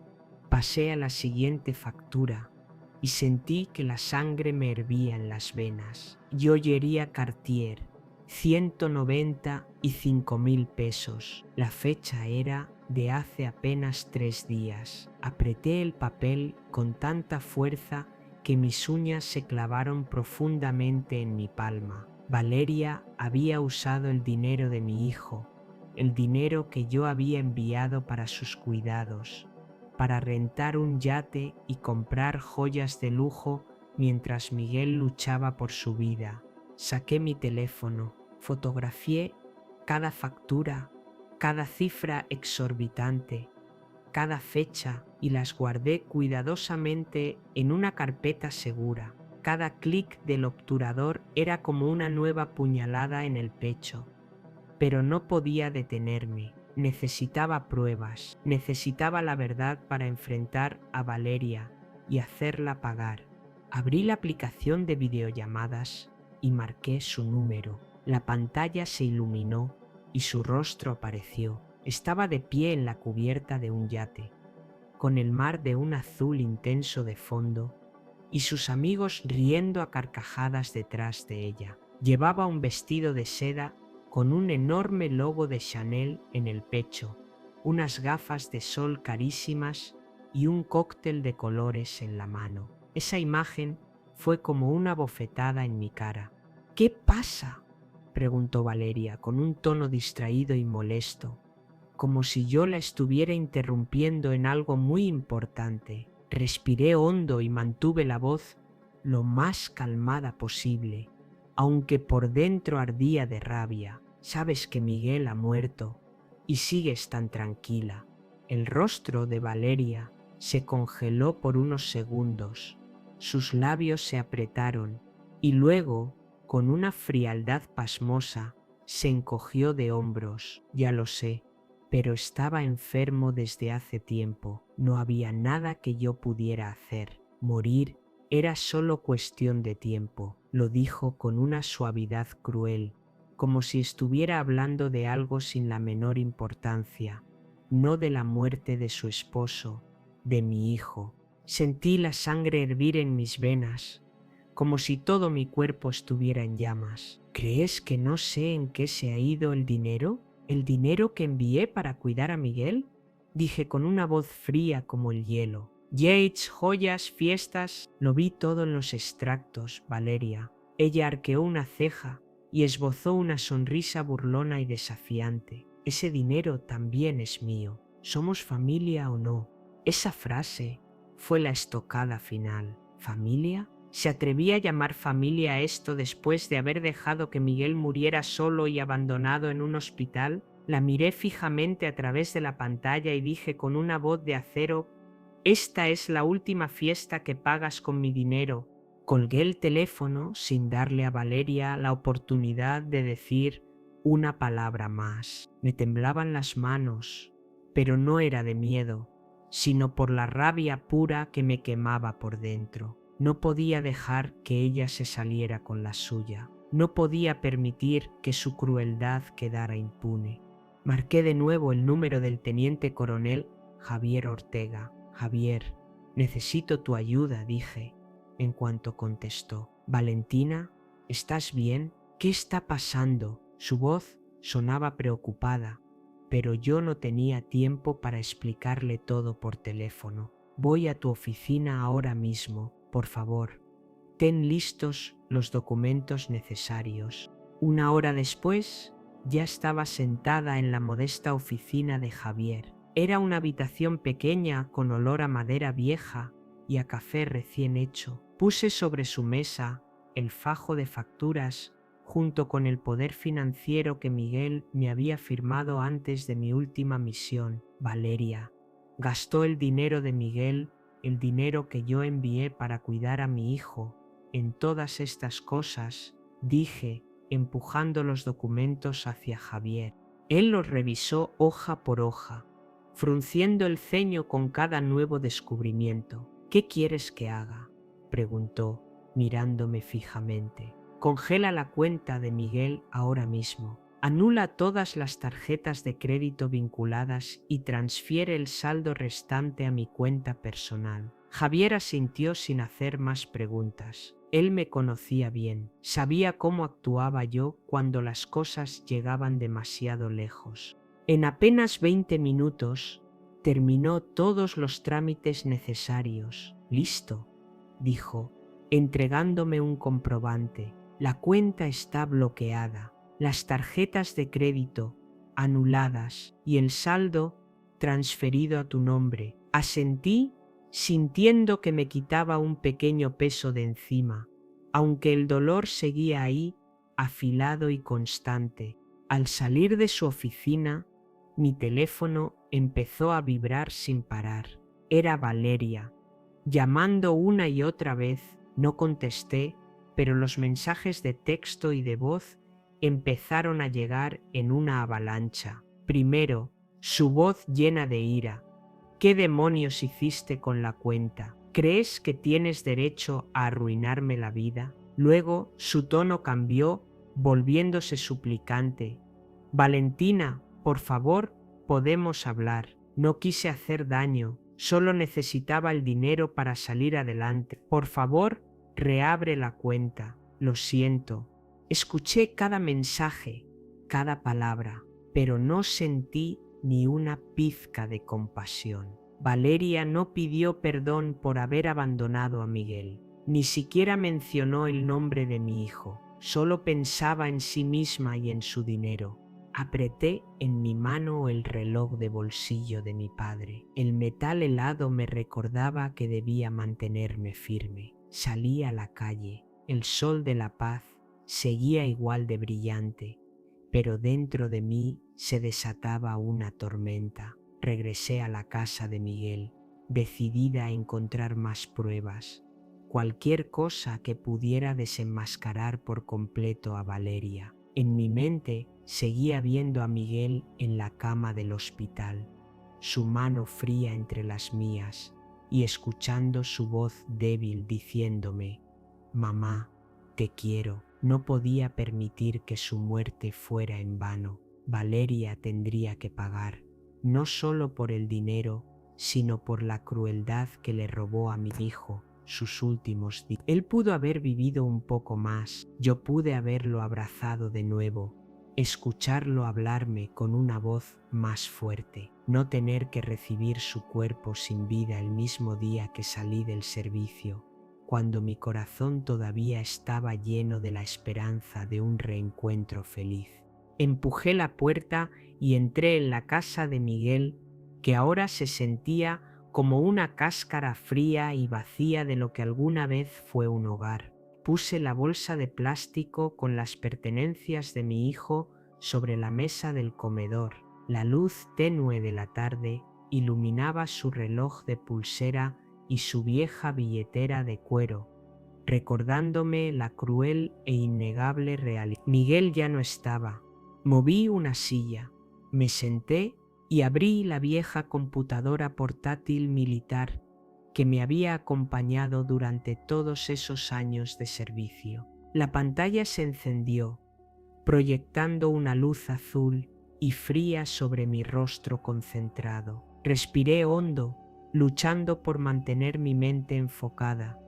Pasé a la siguiente factura y sentí que la sangre me hervía en las venas. Joyería Cartier, 195,000 pesos. La fecha era de hace apenas 3 días. Apreté el papel con tanta fuerza que mis uñas se clavaron profundamente en mi palma. Valeria había usado el dinero de mi hijo, el dinero que yo había enviado para sus cuidados, para rentar un yate y comprar joyas de lujo mientras Miguel luchaba por su vida. Saqué mi teléfono, fotografié cada factura, cada cifra exorbitante, cada fecha y las guardé cuidadosamente en una carpeta segura. Cada clic del obturador era como una nueva puñalada en el pecho, pero no podía detenerme. Necesitaba pruebas, necesitaba la verdad para enfrentar a Valeria y hacerla pagar. Abrí la aplicación de videollamadas y marqué su número. La pantalla se iluminó y su rostro apareció. Estaba de pie en la cubierta de un yate, con el mar de un azul intenso de fondo y sus amigos riendo a carcajadas detrás de ella. Llevaba un vestido de seda con un enorme logo de Chanel en el pecho, unas gafas de sol carísimas y un cóctel de colores en la mano. Esa imagen fue como una bofetada en mi cara. ¿Qué pasa?, preguntó Valeria con un tono distraído y molesto, como si yo la estuviera interrumpiendo en algo muy importante. Respiré hondo y mantuve la voz lo más calmada posible, aunque por dentro ardía de rabia. Sabes que Miguel ha muerto y sigues tan tranquila. El rostro de Valeria se congeló por unos segundos. Sus labios se apretaron y luego, con una frialdad pasmosa, se encogió de hombros. Ya lo sé, pero estaba enfermo desde hace tiempo. No había nada que yo pudiera hacer. Morir era solo cuestión de tiempo, lo dijo con una suavidad cruel, como si estuviera hablando de algo sin la menor importancia, no de la muerte de su esposo, de mi hijo. Sentí la sangre hervir en mis venas, como si todo mi cuerpo estuviera en llamas. ¿Crees que no sé en qué se ha ido el dinero? ¿El dinero que envié para cuidar a Miguel?, dije con una voz fría como el hielo. Yates, joyas, fiestas, lo vi todo en los extractos, Valeria. Ella arqueó una ceja y esbozó una sonrisa burlona y desafiante. Ese dinero también es mío, somos familia o no. Esa frase fue la estocada final. ¿Familia? ¿Se atrevía a llamar familia a esto después de haber dejado que Miguel muriera solo y abandonado en un hospital? La miré fijamente a través de la pantalla y dije con una voz de acero: «Esta es la última fiesta que pagas con mi dinero». Colgué el teléfono sin darle a Valeria la oportunidad de decir una palabra más. Me temblaban las manos, pero no era de miedo, sino por la rabia pura que me quemaba por dentro. No podía dejar que ella se saliera con la suya. No podía permitir que su crueldad quedara impune. Marqué de nuevo el número del teniente coronel Javier Ortega. «Javier, necesito tu ayuda», dije, en cuanto contestó. «Valentina, ¿estás bien? ¿Qué está pasando?». Su voz sonaba preocupada, pero yo no tenía tiempo para explicarle todo por teléfono. «Voy a tu oficina ahora mismo, por favor. Ten listos los documentos necesarios». Una hora después, ya estaba sentada en la modesta oficina de Javier. Era una habitación pequeña con olor a madera vieja y a café recién hecho. Puse sobre su mesa el fajo de facturas junto con el poder financiero que Miguel me había firmado antes de mi última misión. «Valeria gastó el dinero de Miguel, el dinero que yo envié para cuidar a mi hijo, en todas estas cosas», dije, empujando los documentos hacia Javier. Él los revisó hoja por hoja, frunciendo el ceño con cada nuevo descubrimiento. «¿Qué quieres que haga?», preguntó, mirándome fijamente. «Congela la cuenta de Miguel ahora mismo. Anula todas las tarjetas de crédito vinculadas y transfiere el saldo restante a mi cuenta personal». Javier asintió sin hacer más preguntas. Él me conocía bien, sabía cómo actuaba yo cuando las cosas llegaban demasiado lejos. En apenas 20 minutos terminó todos los trámites necesarios. «Listo», dijo, entregándome un comprobante. «La cuenta está bloqueada, las tarjetas de crédito anuladas y el saldo transferido a tu nombre». Asentí, sintiendo que me quitaba un pequeño peso de encima, aunque el dolor seguía ahí, afilado y constante. Al salir de su oficina, mi teléfono empezó a vibrar sin parar. Era Valeria, llamando una y otra vez. No contesté, pero los mensajes de texto y de voz empezaron a llegar en una avalancha. Primero, su voz llena de ira: «¿Qué demonios hiciste con la cuenta? ¿Crees que tienes derecho a arruinarme la vida? Luego su tono cambió, volviéndose suplicante. Valentina, por favor, podemos hablar. No quise hacer daño, solo necesitaba el dinero para salir adelante. Por favor, reabre la cuenta. Lo siento. Escuché cada mensaje, cada palabra, pero no sentí ni una pizca de compasión. Valeria no pidió perdón por haber abandonado a Miguel. Ni siquiera mencionó el nombre de mi hijo. Solo pensaba en sí misma y en su dinero. Apreté en mi mano el reloj de bolsillo de mi padre. El metal helado me recordaba que debía mantenerme firme. Salí a la calle. El sol de la paz seguía igual de brillante, pero dentro de mí se desataba una tormenta. Regresé a la casa de Miguel, decidida a encontrar más pruebas, cualquier cosa que pudiera desenmascarar por completo a Valeria. En mi mente seguía viendo a Miguel en la cama del hospital, su mano fría entre las mías, y escuchando su voz débil diciéndome: «Mamá, te quiero». No podía permitir que su muerte fuera en vano. Valeria tendría que pagar, no solo por el dinero, sino por la crueldad que le robó a mi hijo sus últimos días. Él pudo haber vivido un poco más, yo pude haberlo abrazado de nuevo, escucharlo hablarme con una voz más fuerte, no tener que recibir su cuerpo sin vida el mismo día que salí del servicio, cuando mi corazón todavía estaba lleno de la esperanza de un reencuentro feliz. Empujé la puerta y entré en la casa de Miguel, que ahora se sentía como una cáscara fría y vacía de lo que alguna vez fue un hogar. Puse la bolsa de plástico con las pertenencias de mi hijo sobre la mesa del comedor. La luz tenue de la tarde iluminaba su reloj de pulsera y su vieja billetera de cuero, recordándome la cruel e innegable realidad. Miguel ya no estaba. Moví una silla, me senté y abrí la vieja computadora portátil militar que me había acompañado durante todos esos años de servicio. La pantalla se encendió, proyectando una luz azul y fría sobre mi rostro concentrado. Respiré hondo, luchando por mantener mi mente enfocada,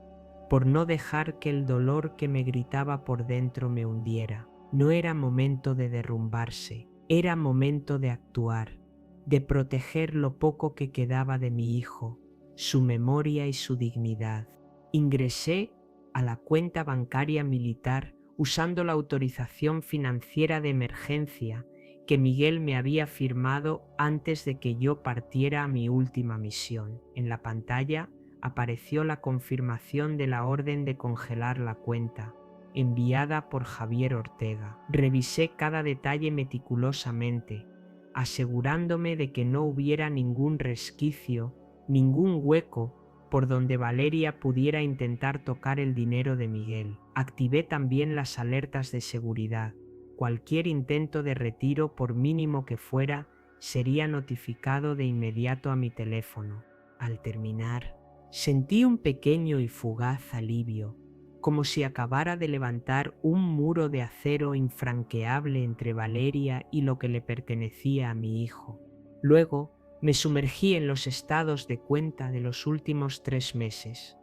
por no dejar que el dolor que me gritaba por dentro me hundiera. No era momento de derrumbarse, era momento de actuar, de proteger lo poco que quedaba de mi hijo, su memoria y su dignidad. Ingresé a la cuenta bancaria militar usando la autorización financiera de emergencia que Miguel me había firmado antes de que yo partiera a mi última misión. En la pantalla apareció la confirmación de la orden de congelar la cuenta, enviada por Javier Ortega. Revisé cada detalle meticulosamente, asegurándome de que no hubiera ningún resquicio, ningún hueco por donde Valeria pudiera intentar tocar el dinero de Miguel. Activé también las alertas de seguridad. Cualquier intento de retiro, por mínimo que fuera, sería notificado de inmediato a mi teléfono. Al terminar, sentí un pequeño y fugaz alivio, como si acabara de levantar un muro de acero infranqueable entre Valeria y lo que le pertenecía a mi hijo. Luego me sumergí en los estados de cuenta de los últimos 3 meses.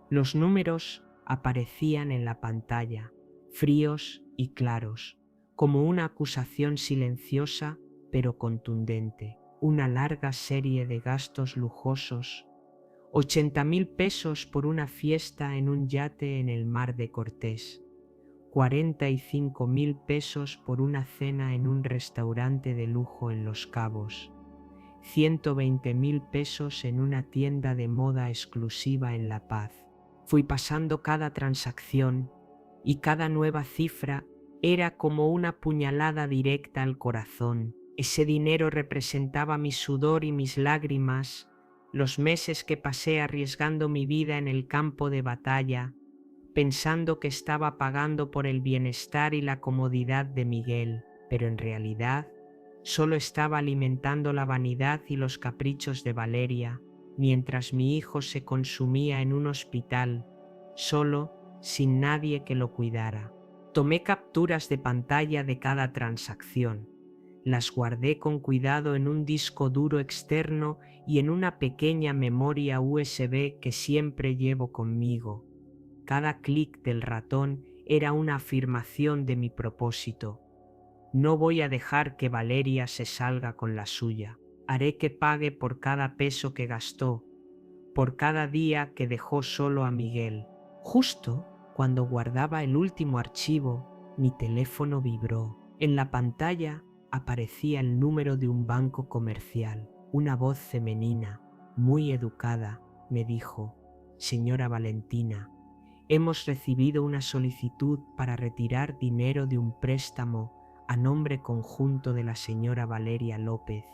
Los números aparecían en la pantalla, fríos y claros, como una acusación silenciosa pero contundente. Una larga serie de gastos lujosos, 80,000 pesos por una fiesta en un yate en el Mar de Cortés, 45,000 pesos por una cena en un restaurante de lujo en Los Cabos, 120,000 pesos en una tienda de moda exclusiva en La Paz. Fui pasando cada transacción y cada nueva cifra era como una puñalada directa al corazón. Ese dinero representaba mi sudor y mis lágrimas, los meses que pasé arriesgando mi vida en el campo de batalla, pensando que estaba pagando por el bienestar y la comodidad de Miguel, pero en realidad solo estaba alimentando la vanidad y los caprichos de Valeria, mientras mi hijo se consumía en un hospital, solo, sin nadie que lo cuidara. Tomé capturas de pantalla de cada transacción. Las guardé con cuidado en un disco duro externo y en una pequeña memoria USB que siempre llevo conmigo. Cada clic del ratón era una afirmación de mi propósito. No voy a dejar que Valeria se salga con la suya. Haré que pague por cada peso que gastó, por cada día que dejó solo a Miguel. Justo cuando guardaba el último archivo, mi teléfono vibró. En la pantalla aparecía el número de un banco comercial. Una voz femenina, muy educada, me dijo: «Señora Valentina, hemos recibido una solicitud para retirar dinero de un préstamo a nombre conjunto de la señora Valeria López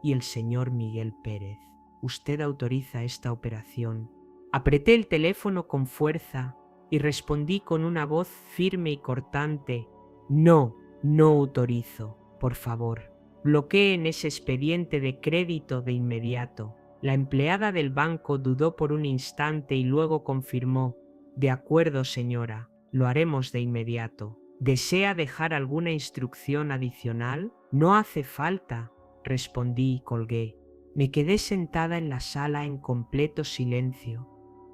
y el señor Miguel Pérez. ¿Usted autoriza esta operación?» Apreté el teléfono con fuerza y respondí con una voz firme y cortante: «No, no autorizo, por favor». Bloqueen ese expediente de crédito de inmediato. La empleada del banco dudó por un instante y luego confirmó: «De acuerdo, señora, lo haremos de inmediato». ¿Desea dejar alguna instrucción adicional? No hace falta, respondí y colgué. Me quedé sentada en la sala en completo silencio,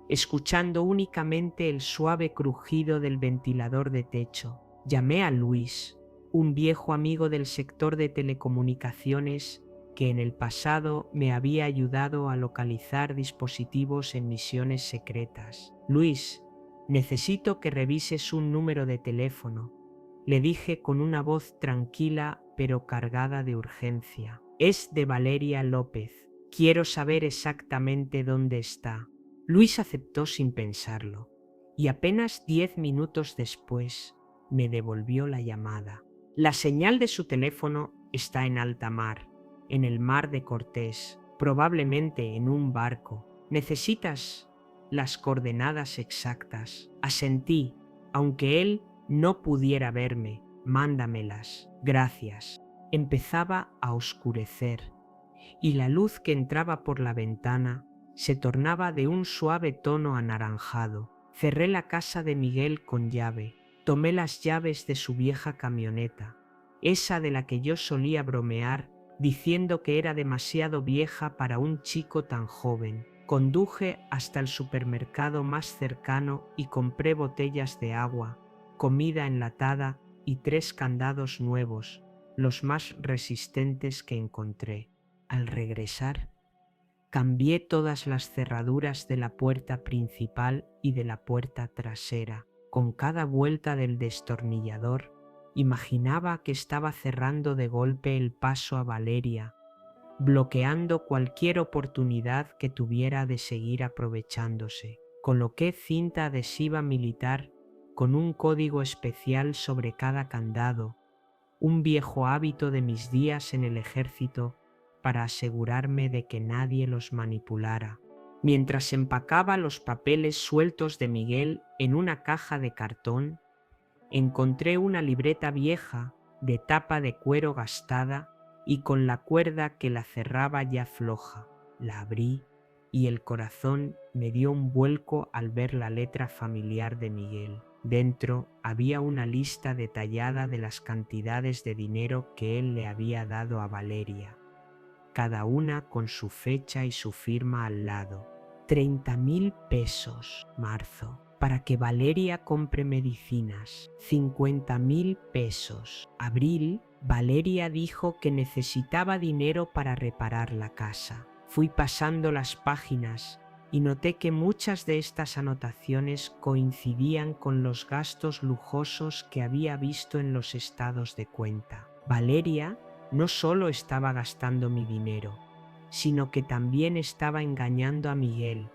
escuchando únicamente el suave crujido del ventilador de techo. Llamé a Luis, un viejo amigo del sector de telecomunicaciones que en el pasado me había ayudado a localizar dispositivos en misiones secretas. «Luis, necesito que revises un número de teléfono», le dije con una voz tranquila pero cargada de urgencia. «Es de Valeria López. Quiero saber exactamente dónde está». Luis aceptó sin pensarlo, y apenas 10 minutos después me devolvió la llamada. «La señal de su teléfono está en alta mar, en el mar de Cortés, probablemente en un barco. ¿Necesitas las coordenadas exactas?» Asentí, aunque él no pudiera verme. «Mándamelas. Gracias». Empezaba a oscurecer, y la luz que entraba por la ventana se tornaba de un suave tono anaranjado. Cerré la casa de Miguel con llave. Tomé las llaves de su vieja camioneta, esa de la que yo solía bromear diciendo que era demasiado vieja para un chico tan joven. Conduje hasta el supermercado más cercano y compré botellas de agua, comida enlatada y 3 candados nuevos, los más resistentes que encontré. Al regresar, cambié todas las cerraduras de la puerta principal y de la puerta trasera. Con cada vuelta del destornillador, imaginaba que estaba cerrando de golpe el paso a Valeria, bloqueando cualquier oportunidad que tuviera de seguir aprovechándose. Coloqué cinta adhesiva militar con un código especial sobre cada candado, un viejo hábito de mis días en el ejército, para asegurarme de que nadie los manipulara. Mientras empacaba los papeles sueltos de Miguel en una caja de cartón, encontré una libreta vieja de tapa de cuero gastada y con la cuerda que la cerraba ya floja. La abrí y el corazón me dio un vuelco al ver la letra familiar de Miguel. Dentro había una lista detallada de las cantidades de dinero que él le había dado a Valeria, cada una con su fecha y su firma al lado. 30.000 pesos, marzo, para que Valeria compre medicinas. 50.000 pesos, abril, Valeria dijo que necesitaba dinero para reparar la casa. Fui pasando las páginas y noté que muchas de estas anotaciones coincidían con los gastos lujosos que había visto en los estados de cuenta. Valeria no solo estaba gastando mi dinero, sino que también estaba engañando a Miguel,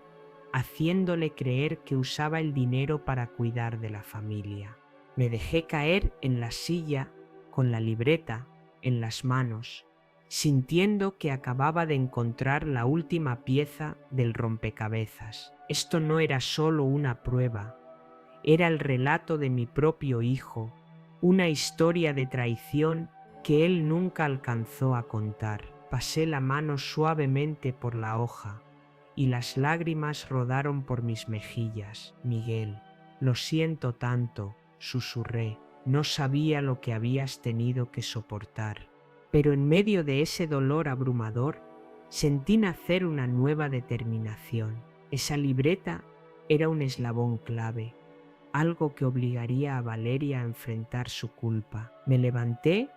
haciéndole creer que usaba el dinero para cuidar de la familia. Me dejé caer en la silla con la libreta en las manos, sintiendo que acababa de encontrar la última pieza del rompecabezas. Esto no era solo una prueba, era el relato de mi propio hijo, una historia de traición que él nunca alcanzó a contar. Pasé la mano suavemente por la hoja y las lágrimas rodaron por mis mejillas. Miguel, lo siento tanto, susurré. No sabía lo que habías tenido que soportar. Pero en medio de ese dolor abrumador, sentí nacer una nueva determinación. Esa libreta era un eslabón clave, algo que obligaría a Valeria a enfrentar su culpa. Me levanté,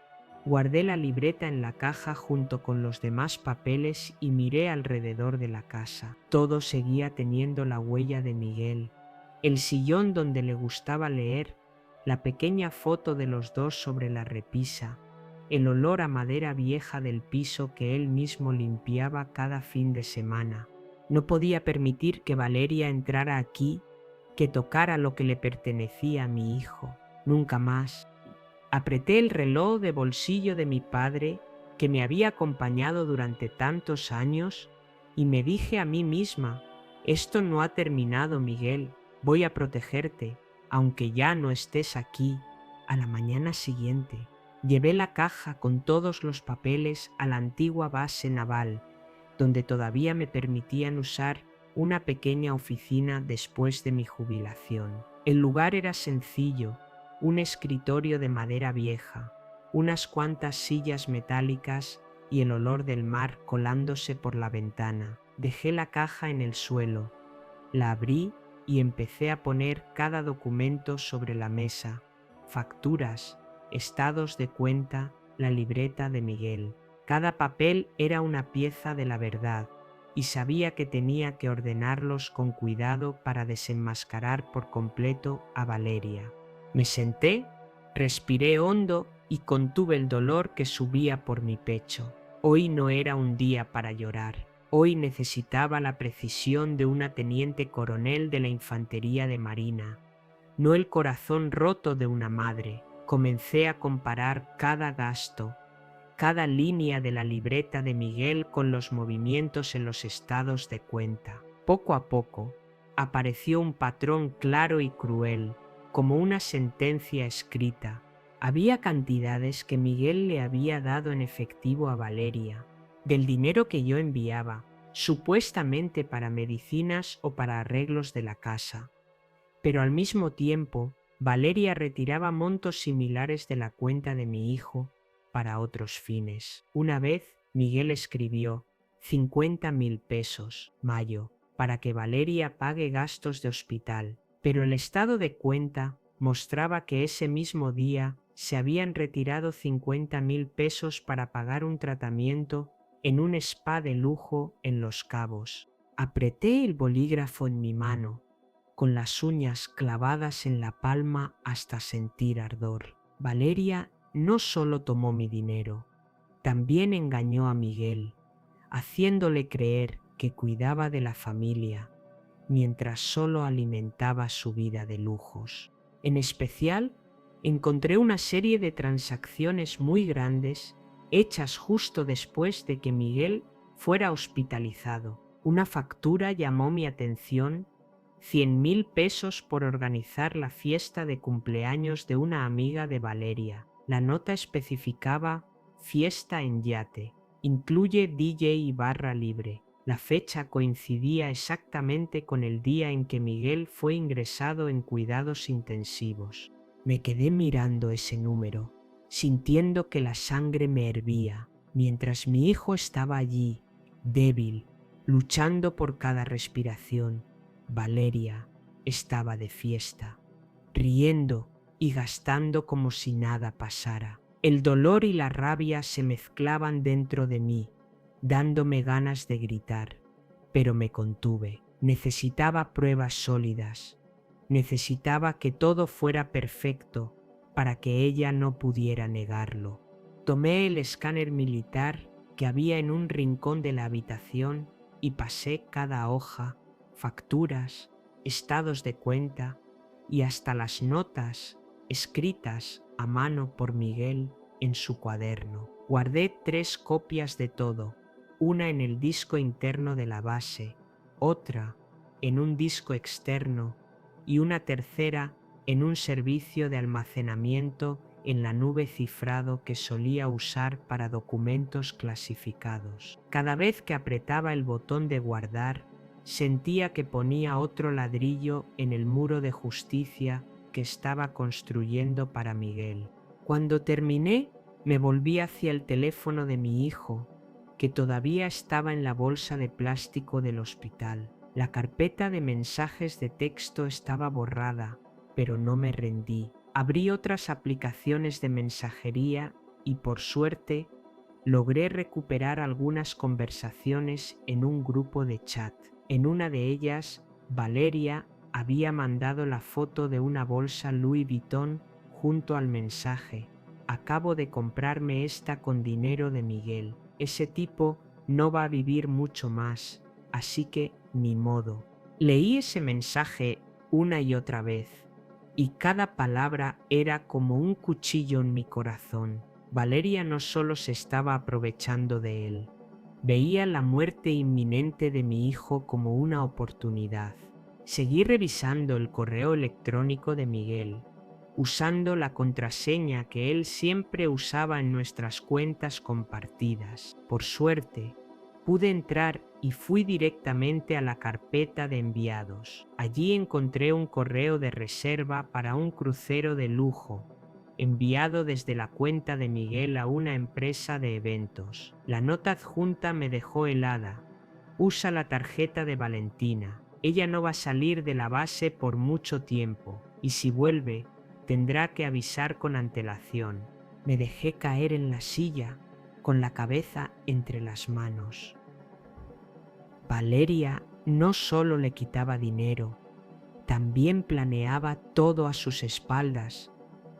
guardé la libreta en la caja junto con los demás papeles y miré alrededor de la casa. Todo seguía teniendo la huella de Miguel. El sillón donde le gustaba leer, la pequeña foto de los dos sobre la repisa, el olor a madera vieja del piso que él mismo limpiaba cada fin de semana. No podía permitir que Valeria entrara aquí, que tocara lo que le pertenecía a mi hijo. Nunca más. Apreté el reloj de bolsillo de mi padre, que me había acompañado durante tantos años, y me dije a mí misma: esto no ha terminado, Miguel, voy a protegerte, aunque ya no estés aquí. A la mañana siguiente, llevé la caja con todos los papeles a la antigua base naval, donde todavía me permitían usar una pequeña oficina después de mi jubilación. El lugar era sencillo: un escritorio de madera vieja, unas cuantas sillas metálicas y el olor del mar colándose por la ventana. Dejé la caja en el suelo, la abrí y empecé a poner cada documento sobre la mesa: facturas, estados de cuenta, la libreta de Miguel. Cada papel era una pieza de la verdad, y sabía que tenía que ordenarlos con cuidado para desenmascarar por completo a Valeria. Me senté, respiré hondo y contuve el dolor que subía por mi pecho. Hoy no era un día para llorar. Hoy necesitaba la precisión de una teniente coronel de la Infantería de Marina, no el corazón roto de una madre. Comencé a comparar cada gasto, cada línea de la libreta de Miguel con los movimientos en los estados de cuenta. Poco a poco, apareció un patrón claro y cruel, como una sentencia escrita. Había cantidades que Miguel le había dado en efectivo a Valeria, del dinero que yo enviaba, supuestamente para medicinas o para arreglos de la casa. Pero al mismo tiempo, Valeria retiraba montos similares de la cuenta de mi hijo para otros fines. Una vez, Miguel escribió 50.000 pesos, Mayo, para que Valeria pague gastos de hospital, pero el estado de cuenta mostraba que ese mismo día se habían retirado 50.000 pesos para pagar un tratamiento en un spa de lujo en Los Cabos. Apreté el bolígrafo en mi mano, con las uñas clavadas en la palma hasta sentir ardor. Valeria no solo tomó mi dinero, también engañó a Miguel, haciéndole creer que cuidaba de la familia, mientras solo alimentaba su vida de lujos. En especial, encontré una serie de transacciones muy grandes hechas justo después de que Miguel fuera hospitalizado. Una factura llamó mi atención: 100.000 pesos por organizar la fiesta de cumpleaños de una amiga de Valeria. La nota especificaba fiesta en yate, incluye DJ y barra libre. La fecha coincidía exactamente con el día en que Miguel fue ingresado en cuidados intensivos. Me quedé mirando ese número, sintiendo que la sangre me hervía, mientras mi hijo estaba allí, débil, luchando por cada respiración. Valeria estaba de fiesta, riendo y gastando como si nada pasara. El dolor y la rabia se mezclaban dentro de mí, dándome ganas de gritar, pero me contuve. Necesitaba pruebas sólidas. Necesitaba que todo fuera perfecto para que ella no pudiera negarlo. Tomé el escáner militar que había en un rincón de la habitación y pasé cada hoja, facturas, estados de cuenta y hasta las notas escritas a mano por Miguel en su cuaderno. Guardé 3 copias de todo, una en el disco interno de la base, otra en un disco externo y una tercera en un servicio de almacenamiento en la nube cifrado que solía usar para documentos clasificados. Cada vez que apretaba el botón de guardar, Sentía que ponía otro ladrillo en el muro de justicia que estaba construyendo para Miguel. Cuando terminé, me volví hacia el teléfono de mi hijo, que todavía estaba en la bolsa de plástico del hospital. La carpeta de mensajes de texto estaba borrada, pero no me rendí. Abrí otras aplicaciones de mensajería y, por suerte, logré recuperar algunas conversaciones en un grupo de chat. En una de ellas, Valeria había mandado la foto de una bolsa Louis Vuitton junto al mensaje: acabo de comprarme esta con dinero de Miguel. Ese tipo no va a vivir mucho más, así que ni modo. Leí ese mensaje una y otra vez, y cada palabra era como un cuchillo en mi corazón. Valeria no solo se estaba aprovechando de él, veía la muerte inminente de mi hijo como una oportunidad. Seguí revisando el correo electrónico de Miguel, usando la contraseña que él siempre usaba en nuestras cuentas compartidas. Por suerte, pude entrar y fui directamente a la carpeta de enviados. Allí encontré un correo de reserva para un crucero de lujo, enviado desde la cuenta de Miguel a una empresa de eventos. La nota adjunta me dejó helada. Usa la tarjeta de Valentina. Ella no va a salir de la base por mucho tiempo, y si vuelve, tendrá que avisar con antelación. Me dejé caer en la silla, con la cabeza entre las manos. Valeria no solo le quitaba dinero, también planeaba todo a sus espaldas,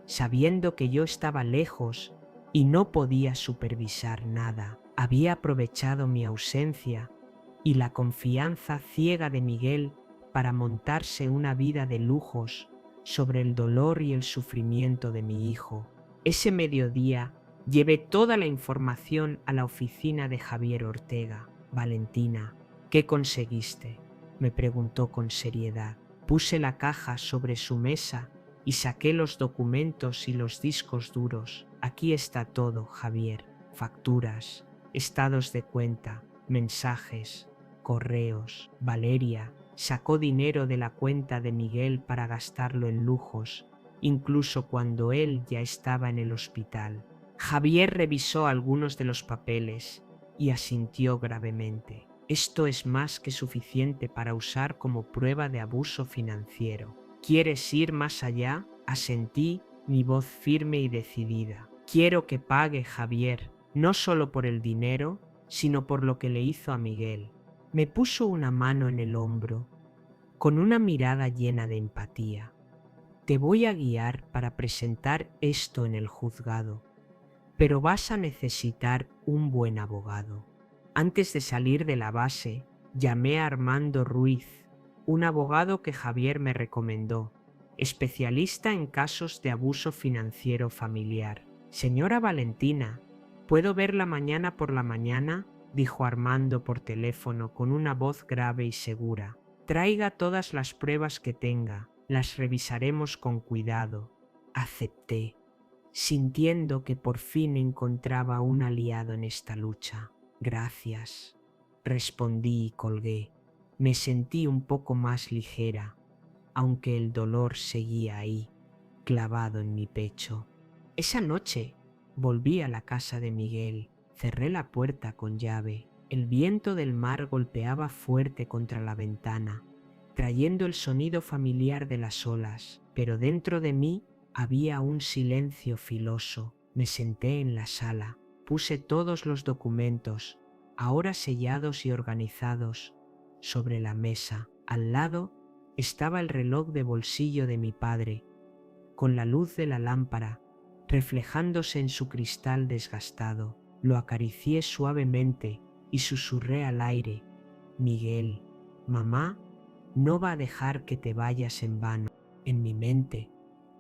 sabiendo que yo estaba lejos y no podía supervisar nada. Había aprovechado mi ausencia y la confianza ciega de Miguel para montarse una vida de lujos sobre el dolor y el sufrimiento de mi hijo. Ese mediodía llevé toda la información a la oficina de Javier Ortega. Valentina, ¿qué conseguiste?, me preguntó con seriedad. Puse la caja sobre su mesa y saqué los documentos y los discos duros. Aquí está todo, Javier: facturas, estados de cuenta, mensajes, correos. Valeria sacó dinero de la cuenta de Miguel para gastarlo en lujos, incluso cuando él ya estaba en el hospital. Javier revisó algunos de los papeles y asintió gravemente. Esto es más que suficiente para usar como prueba de abuso financiero. ¿Quieres ir más allá? Asentí, mi voz firme y decidida. Quiero que pague, Javier, no solo por el dinero, sino por lo que le hizo a Miguel. Me puso una mano en el hombro, con una mirada llena de empatía. Te voy a guiar para presentar esto en el juzgado, pero vas a necesitar un buen abogado. Antes de salir de la base, llamé a Armando Ruiz, un abogado que Javier me recomendó, especialista en casos de abuso financiero familiar. Señora Valentina, ¿puedo verla mañana por la mañana?, dijo Armando por teléfono con una voz grave y segura. Traiga todas las pruebas que tenga, las revisaremos con cuidado. Acepté, sintiendo que por fin encontraba un aliado en esta lucha. Gracias, respondí y colgué. Me sentí un poco más ligera, aunque el dolor seguía ahí, clavado en mi pecho. Esa noche volví a la casa de Miguel, cerré la puerta con llave. El viento del mar golpeaba fuerte contra la ventana, trayendo el sonido familiar de las olas, pero dentro de mí había un silencio filoso. Me senté en la sala. Puse todos los documentos, ahora sellados y organizados, sobre la mesa. Al lado estaba el reloj de bolsillo de mi padre, con la luz de la lámpara reflejándose en su cristal desgastado. Lo acaricié suavemente y susurré al aire: Miguel, mamá no va a dejar que te vayas en vano. En mi mente,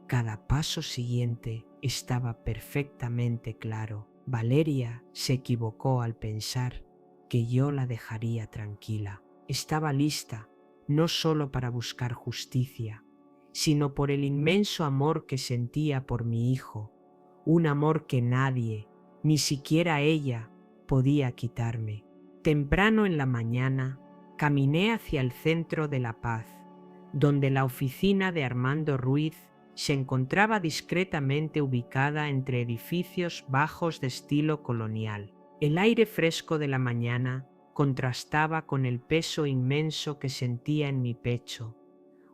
cada paso siguiente estaba perfectamente claro. Valeria se equivocó al pensar que yo la dejaría tranquila. Estaba lista, no solo para buscar justicia, sino por el inmenso amor que sentía por mi hijo, un amor que nadie, ni siquiera ella, podía quitarme. Temprano en la mañana, Caminé hacia el centro de La Paz, donde la oficina de Armando Ruiz se encontraba discretamente ubicada entre edificios bajos de estilo colonial. El aire fresco de la mañana contrastaba con el peso inmenso que sentía en mi pecho,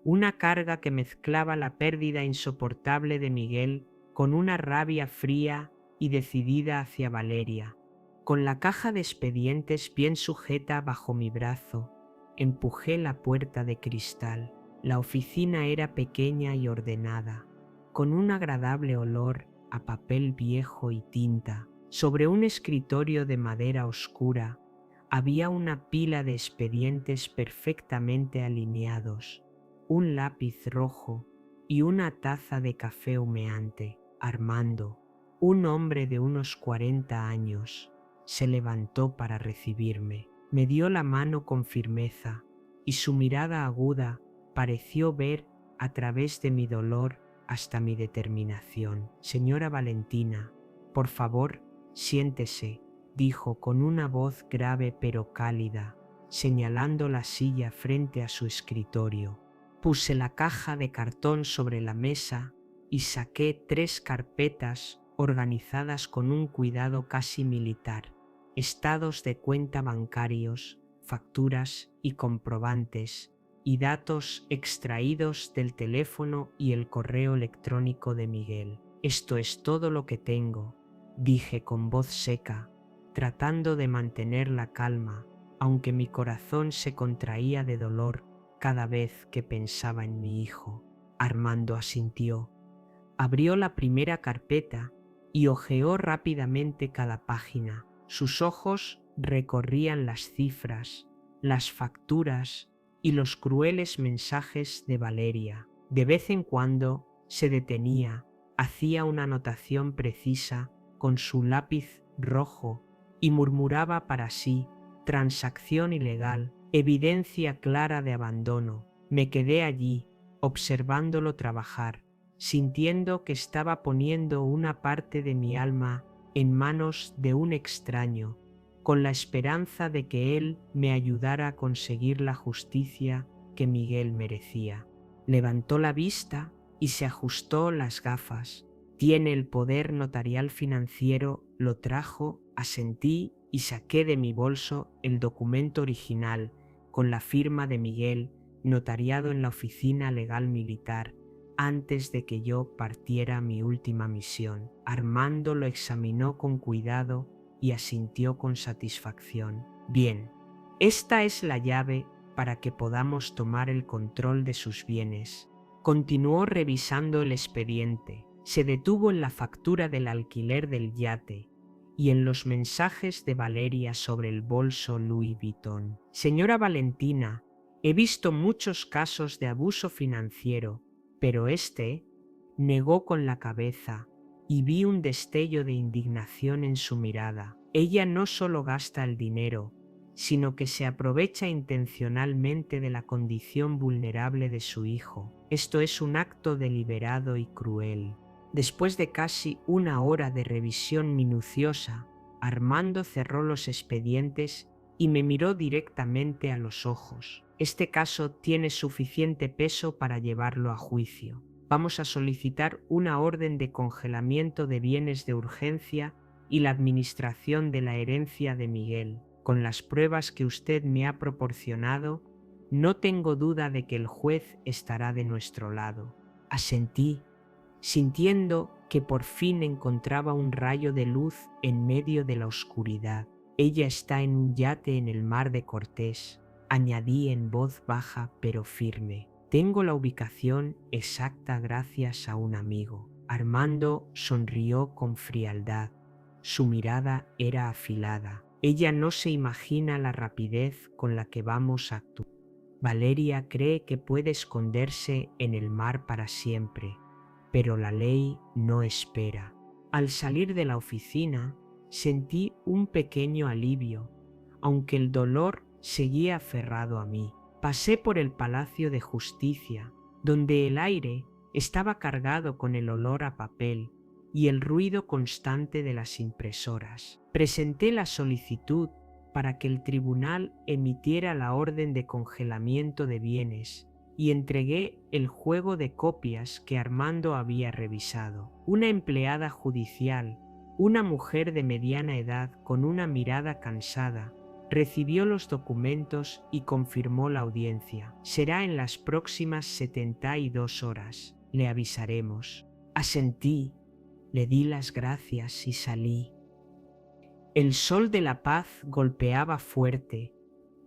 una carga que mezclaba la pérdida insoportable de Miguel con una rabia fría y decidida hacia Valeria. Con la caja de expedientes bien sujeta bajo mi brazo, empujé la puerta de cristal. La oficina era pequeña y ordenada, con un agradable olor a papel viejo y tinta. Sobre un escritorio de madera oscura había una pila de expedientes perfectamente alineados, un lápiz rojo y una taza de café humeante. Armando, un hombre de unos 40 años, se levantó para recibirme. Me dio la mano con firmeza y su mirada aguda pareció ver a través de mi dolor hasta mi determinación. Señora Valentina, por favor, siéntese, dijo con una voz grave pero cálida, señalando la silla frente a su escritorio. Puse la caja de cartón sobre la mesa y saqué 3 carpetas organizadas con un cuidado casi militar. Estados de cuenta bancarios, facturas y comprobantes, y datos extraídos del teléfono y el correo electrónico de Miguel. Esto es todo lo que tengo, dije con voz seca, tratando de mantener la calma, aunque mi corazón se contraía de dolor cada vez que pensaba en mi hijo. Armando asintió. Abrió la primera carpeta y hojeó rápidamente cada página. Sus ojos recorrían las cifras, las facturas y los crueles mensajes de Valeria. De vez en cuando se detenía, hacía una anotación precisa con su lápiz rojo y murmuraba para sí: transacción ilegal, evidencia clara de abandono. Me quedé allí, observándolo trabajar, sintiendo que estaba poniendo una parte de mi alma en manos de un extraño, con la esperanza de que él me ayudara a conseguir la justicia que Miguel merecía. Levantó la vista y se ajustó las gafas. Tiene el poder notarial financiero, lo trajo, asentí y saqué de mi bolso el documento original con la firma de Miguel, notariado en la oficina legal militar, antes de que yo partiera a mi última misión. Armando lo examinó con cuidado y asintió con satisfacción. Bien, esta es la llave para que podamos tomar el control de sus bienes. Continuó revisando el expediente. Se detuvo en la factura del alquiler del yate y en los mensajes de Valeria sobre el bolso Louis Vuitton. Señora Valentina, he visto muchos casos de abuso financiero, pero este, negó con la cabeza, y vi un destello de indignación en su mirada. Ella no solo gasta el dinero, sino que se aprovecha intencionalmente de la condición vulnerable de su hijo. Esto es un acto deliberado y cruel. Después de casi una hora de revisión minuciosa, Armando cerró los expedientes y me miró directamente a los ojos. Este caso tiene suficiente peso para llevarlo a juicio. Vamos a solicitar una orden de congelamiento de bienes de urgencia y la administración de la herencia de Miguel. Con las pruebas que usted me ha proporcionado, no tengo duda de que el juez estará de nuestro lado. Asentí, sintiendo que por fin encontraba un rayo de luz en medio de la oscuridad. Ella está en un yate en el mar de Cortés, añadí en voz baja pero firme. Tengo la ubicación exacta gracias a un amigo. Armando sonrió con frialdad. Su mirada era afilada. Ella no se imagina la rapidez con la que vamos a actuar. Valeria cree que puede esconderse en el mar para siempre, pero la ley no espera. Al salir de la oficina, sentí un pequeño alivio, aunque el dolor seguía aferrado a mí. Pasé por el Palacio de Justicia, donde el aire estaba cargado con el olor a papel y el ruido constante de las impresoras. Presenté la solicitud para que el tribunal emitiera la orden de congelamiento de bienes y entregué el juego de copias que Armando había revisado. Una empleada judicial, una mujer de mediana edad con una mirada cansada, recibió los documentos y confirmó la audiencia. Será en las próximas 72 horas. Le avisaremos. Asentí, le di las gracias y salí. El sol de la paz golpeaba fuerte,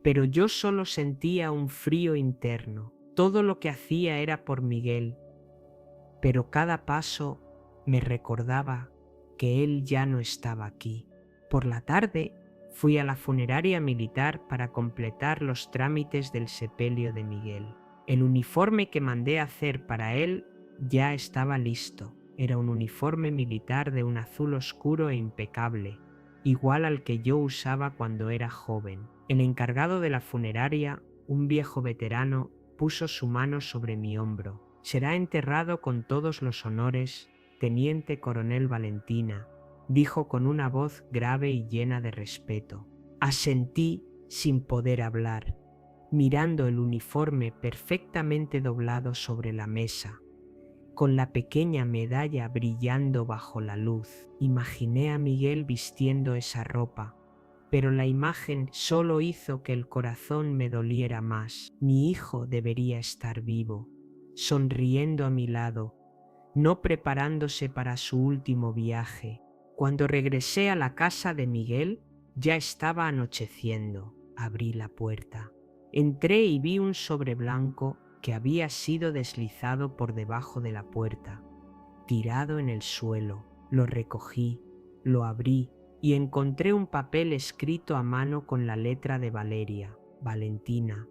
pero yo solo sentía un frío interno. Todo lo que hacía era por Miguel, pero cada paso me recordaba que él ya no estaba aquí. Por la tarde fui a la funeraria militar para completar los trámites del sepelio de Miguel. El uniforme que mandé hacer para él ya estaba listo. Era un uniforme militar de un azul oscuro e impecable, igual al que yo usaba cuando era joven. El encargado de la funeraria, un viejo veterano, puso su mano sobre mi hombro. Será enterrado con todos los honores, teniente coronel Valentina, dijo con una voz grave y llena de respeto. Asentí sin poder hablar, mirando el uniforme perfectamente doblado sobre la mesa, con la pequeña medalla brillando bajo la luz. Imaginé a Miguel vistiendo esa ropa, pero la imagen solo hizo que el corazón me doliera más. Mi hijo debería estar vivo, sonriendo a mi lado, no preparándose para su último viaje. Cuando regresé a la casa de Miguel, ya estaba anocheciendo. Abrí la puerta. Entré y vi un sobre blanco que había sido deslizado por debajo de la puerta, tirado en el suelo. Lo recogí, lo abrí y encontré un papel escrito a mano con la letra de Valeria. Valentina,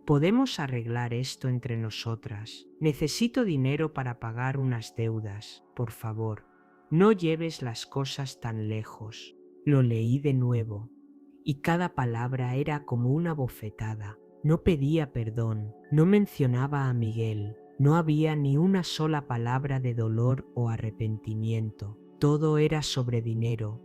podemos arreglar esto entre nosotras. Necesito dinero para pagar unas deudas. Por favor, no lleves las cosas tan lejos. Lo leí de nuevo y cada palabra era como una bofetada. No pedía perdón, no mencionaba a Miguel, no había ni una sola palabra de dolor o arrepentimiento. Todo era sobre dinero,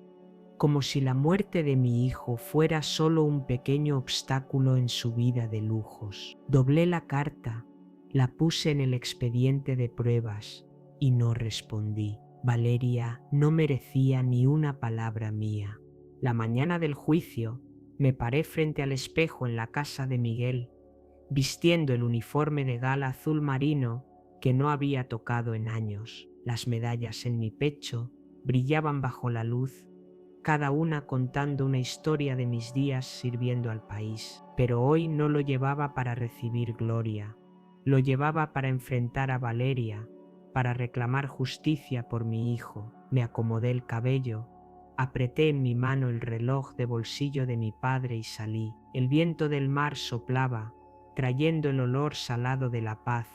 como si la muerte de mi hijo fuera solo un pequeño obstáculo en su vida de lujos. Doblé la carta, la puse en el expediente de pruebas y no respondí. Valeria no merecía ni una palabra mía. La mañana del juicio me paré frente al espejo en la casa de Miguel, vistiendo el uniforme de gala azul marino que no había tocado en años. Las medallas en mi pecho brillaban bajo la luz, cada una contando una historia de mis días sirviendo al país. Pero hoy no lo llevaba para recibir gloria, lo llevaba para enfrentar a Valeria, para reclamar justicia por mi hijo. Me acomodé el cabello, apreté en mi mano el reloj de bolsillo de mi padre y salí. El viento del mar soplaba, trayendo el olor salado de la paz,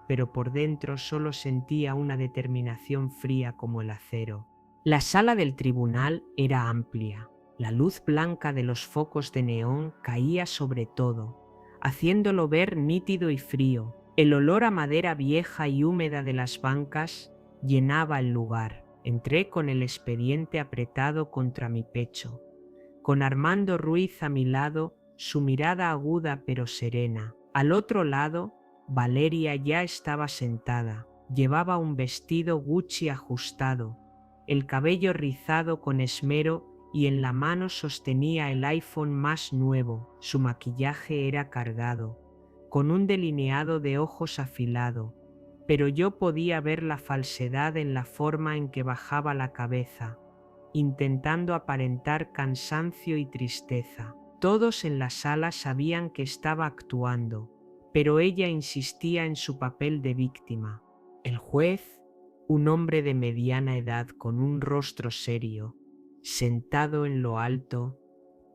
pero por dentro solo sentía una determinación fría como el acero. La sala del tribunal era amplia. La luz blanca de los focos de neón caía sobre todo, haciéndolo ver nítido y frío. El olor a madera vieja y húmeda de las bancas llenaba el lugar. Entré con el expediente apretado contra mi pecho, con Armando Ruiz a mi lado, su mirada aguda pero serena. Al otro lado, Valeria ya estaba sentada. Llevaba un vestido Gucci ajustado, el cabello rizado con esmero y en la mano sostenía el iPhone más nuevo. Su maquillaje era cargado, con un delineado de ojos afilado, pero yo podía ver la falsedad en la forma en que bajaba la cabeza, intentando aparentar cansancio y tristeza. Todos en la sala sabían que estaba actuando, pero ella insistía en su papel de víctima. El juez, un hombre de mediana edad con un rostro serio, sentado en lo alto,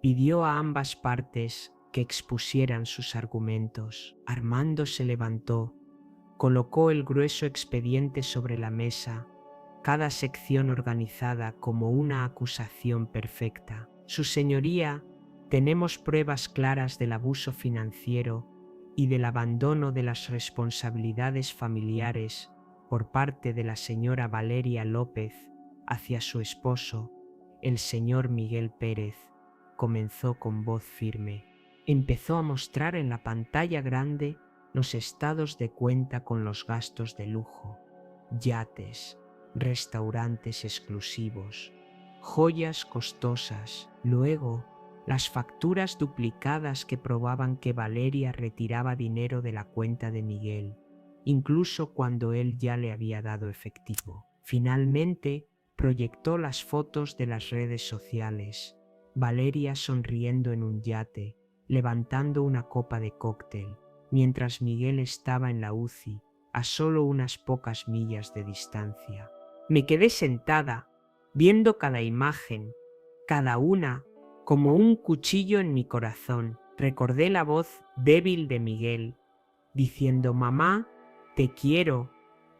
pidió a ambas partes que expusieran sus argumentos. Armando se levantó, colocó el grueso expediente sobre la mesa, cada sección organizada como una acusación perfecta. Su señoría, tenemos pruebas claras del abuso financiero y del abandono de las responsabilidades familiares por parte de la señora Valeria López hacia su esposo, el señor Miguel Pérez, comenzó con voz firme. Empezó a mostrar en la pantalla grande los estados de cuenta con los gastos de lujo, yates, restaurantes exclusivos, joyas costosas. Luego, las facturas duplicadas que probaban que Valeria retiraba dinero de la cuenta de Miguel, incluso cuando él ya le había dado efectivo. Finalmente, proyectó las fotos de las redes sociales. Valeria sonriendo en un yate, levantando una copa de cóctel, mientras Miguel estaba en la UCI, a solo unas pocas millas de distancia. Me quedé sentada, viendo cada imagen, cada una, como un cuchillo en mi corazón. Recordé la voz débil de Miguel, diciendo «Mamá, te quiero»,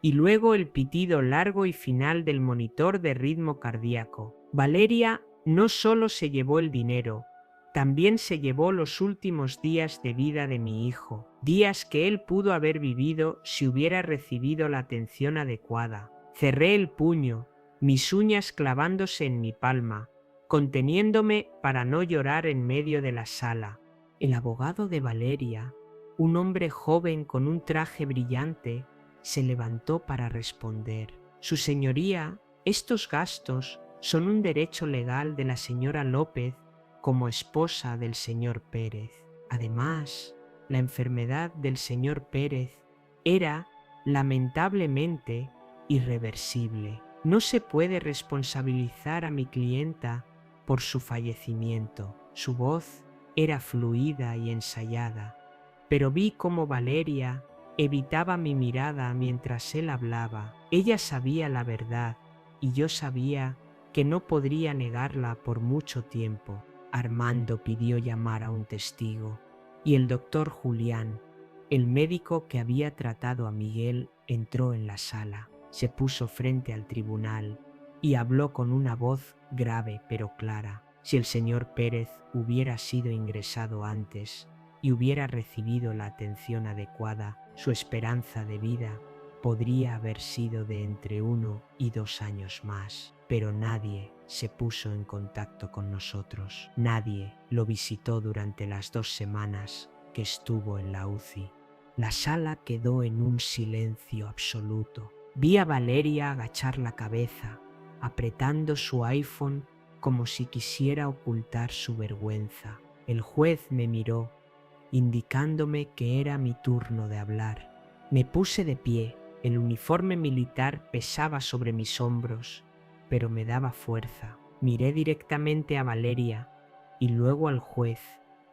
y luego el pitido largo y final del monitor de ritmo cardíaco. Valeria no solo se llevó el dinero, también se llevó los últimos días de vida de mi hijo, días que él pudo haber vivido si hubiera recibido la atención adecuada. Cerré el puño, mis uñas clavándose en mi palma, conteniéndome para no llorar en medio de la sala. El abogado de Valeria, un hombre joven con un traje brillante, se levantó para responder. Su señoría, estos gastos son un derecho legal de la señora López como esposa del señor Pérez. Además, la enfermedad del señor Pérez era, lamentablemente, irreversible. No se puede responsabilizar a mi clienta por su fallecimiento. Su voz era fluida y ensayada, pero vi cómo Valeria evitaba mi mirada mientras él hablaba. Ella sabía la verdad y yo sabía que no podría negarla por mucho tiempo. Armando pidió llamar a un testigo y el doctor Julián, el médico que había tratado a Miguel, entró en la sala. Se puso frente al tribunal y habló con una voz grave pero clara. Si el señor Pérez hubiera sido ingresado antes y hubiera recibido la atención adecuada, su esperanza de vida podría haber sido de entre 1 y 2 años más. Pero nadie se puso en contacto con nosotros. Nadie lo visitó durante las 2 semanas que estuvo en la UCI. La sala quedó en un silencio absoluto. Vi a Valeria agachar la cabeza, apretando su iPhone como si quisiera ocultar su vergüenza. El juez me miró, indicándome que era mi turno de hablar. Me puse de pie. El uniforme militar pesaba sobre mis hombros, pero me daba fuerza. Miré directamente a Valeria y luego al juez,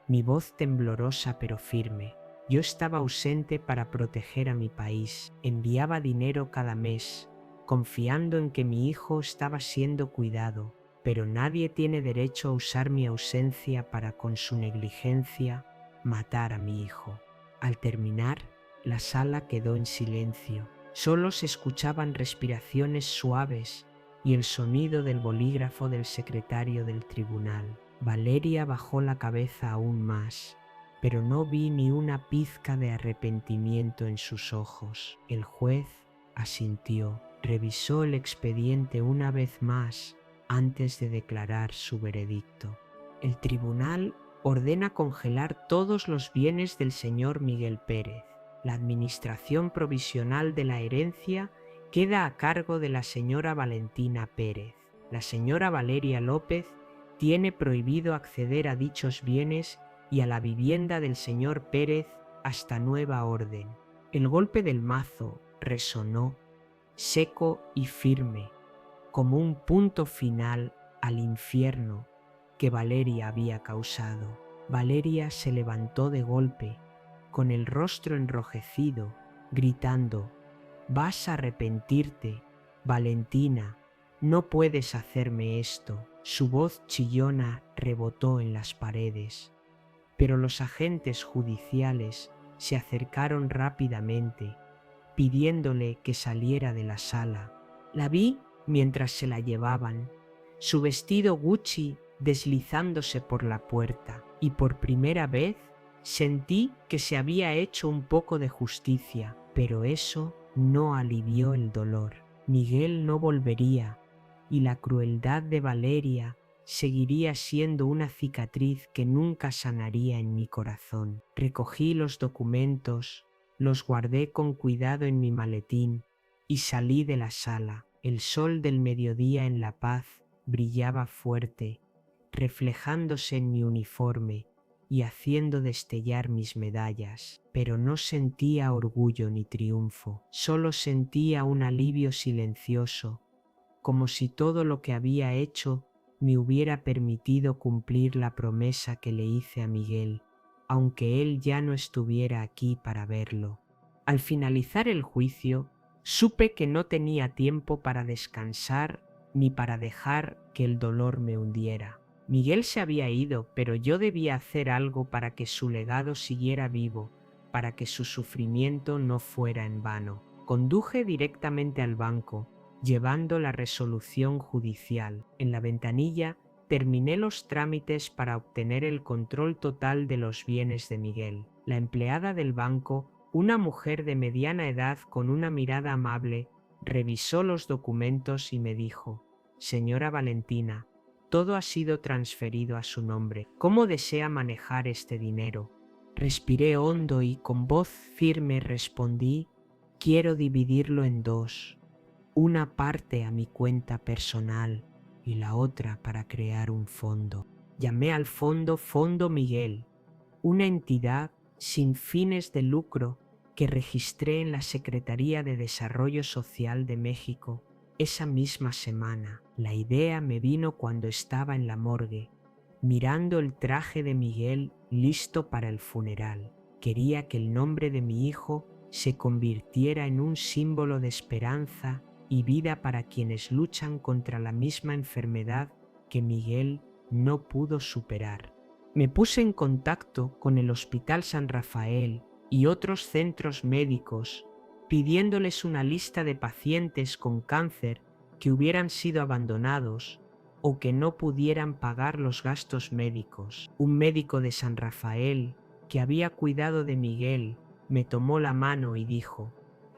mi voz temblorosa pero firme. Yo estaba ausente para proteger a mi país. Enviaba dinero cada mes, confiando en que mi hijo estaba siendo cuidado, pero nadie tiene derecho a usar mi ausencia para, con su negligencia, matar a mi hijo. Al terminar, la sala quedó en silencio. Solo se escuchaban respiraciones suaves y el sonido del bolígrafo del secretario del tribunal. Valeria bajó la cabeza aún más, pero no vi ni una pizca de arrepentimiento en sus ojos. El juez asintió, revisó el expediente una vez más antes de declarar su veredicto. El tribunal ordena congelar todos los bienes del señor Miguel Pérez. La administración provisional de la herencia queda a cargo de la señora Valentina Pérez. La señora Valeria López tiene prohibido acceder a dichos bienes y a la vivienda del señor Pérez hasta nueva orden. El golpe del mazo resonó, seco y firme, como un punto final al infierno que Valeria había causado. Valeria se levantó de golpe, con el rostro enrojecido, gritando: «Vas a arrepentirte, Valentina, no puedes hacerme esto». Su voz chillona rebotó en las paredes, pero los agentes judiciales se acercaron rápidamente, pidiéndole que saliera de la sala. La vi mientras se la llevaban, su vestido Gucci deslizándose por la puerta, y por primera vez sentí que se había hecho un poco de justicia, pero eso no alivió el dolor. Miguel no volvería, y la crueldad de Valeria seguiría siendo una cicatriz que nunca sanaría en mi corazón. Recogí los documentos, los guardé con cuidado en mi maletín y salí de la sala. El sol del mediodía en La Paz brillaba fuerte, reflejándose en mi uniforme y haciendo destellar mis medallas, pero no sentía orgullo ni triunfo, solo sentía un alivio silencioso, como si todo lo que había hecho me hubiera permitido cumplir la promesa que le hice a Miguel, aunque él ya no estuviera aquí para verlo. Al finalizar el juicio, supe que no tenía tiempo para descansar ni para dejar que el dolor me hundiera. Miguel se había ido, pero yo debía hacer algo para que su legado siguiera vivo, para que su sufrimiento no fuera en vano. Conduje directamente al banco, llevando la resolución judicial. En la ventanilla terminé los trámites para obtener el control total de los bienes de Miguel. La empleada del banco, una mujer de mediana edad con una mirada amable, revisó los documentos y me dijo: «Señora Valentina, todo ha sido transferido a su nombre. ¿Cómo desea manejar este dinero?». Respiré hondo y con voz firme respondí: «Quiero dividirlo en dos. Una parte a mi cuenta personal y la otra para crear un fondo». Llamé al Fondo Miguel, una entidad sin fines de lucro que registré en la Secretaría de Desarrollo Social de México esa misma semana. La idea me vino cuando estaba en la morgue, mirando el traje de Miguel listo para el funeral. Quería que el nombre de mi hijo se convirtiera en un símbolo de esperanza y vida para quienes luchan contra la misma enfermedad que Miguel no pudo superar. Me puse en contacto con el Hospital San Rafael y otros centros médicos, pidiéndoles una lista de pacientes con cáncer que hubieran sido abandonados o que no pudieran pagar los gastos médicos. Un médico de San Rafael que había cuidado de Miguel me tomó la mano y dijo: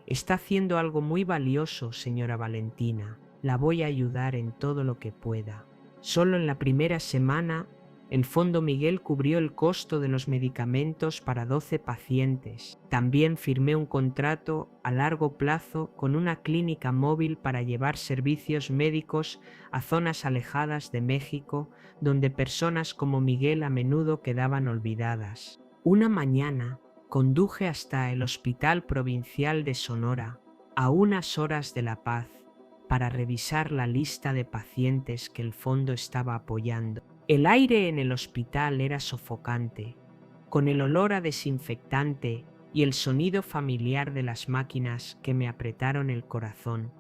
«Está haciendo algo muy valioso, señora Valentina. La voy a ayudar en todo lo que pueda». Solo en la primera semana, el Fondo Miguel cubrió el costo de los medicamentos para 12 pacientes. También firmé un contrato a largo plazo con una clínica móvil para llevar servicios médicos a zonas alejadas de México, donde personas como Miguel a menudo quedaban olvidadas. Una mañana conduje hasta el Hospital Provincial de Sonora, a unas horas de La Paz, para revisar la lista de pacientes que el fondo estaba apoyando. El aire en el hospital era sofocante, con el olor a desinfectante y el sonido familiar de las máquinas que me apretaron el corazón,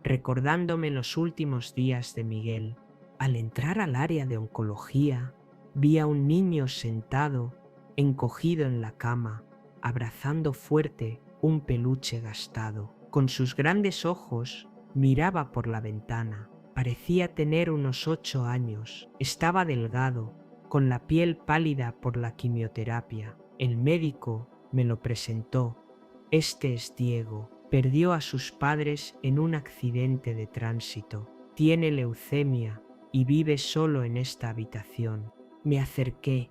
recordándome los últimos días de Miguel. Al entrar al área de oncología, vi a un niño sentado, encogido en la cama, abrazando fuerte un peluche gastado. Con sus grandes ojos miraba por la ventana. Parecía tener unos 8 años. Estaba delgado, con la piel pálida por la quimioterapia. El médico me lo presentó. «Este es Diego. Perdió a sus padres en un accidente de tránsito. Tiene leucemia y vive solo en esta habitación». Me acerqué,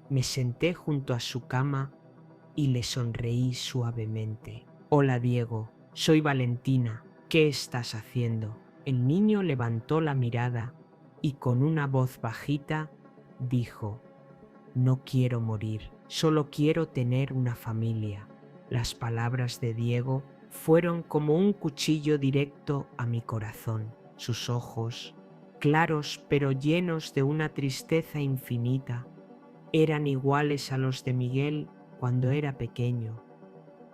me senté junto a su cama y le sonreí suavemente. «Hola Diego, soy Valentina. ¿Qué estás haciendo?». El niño levantó la mirada y con una voz bajita dijo: «No quiero morir, solo quiero tener una familia». Las palabras de Diego fueron como un cuchillo directo a mi corazón. Sus ojos, claros pero llenos de una tristeza infinita, eran iguales a los de Miguel cuando era pequeño,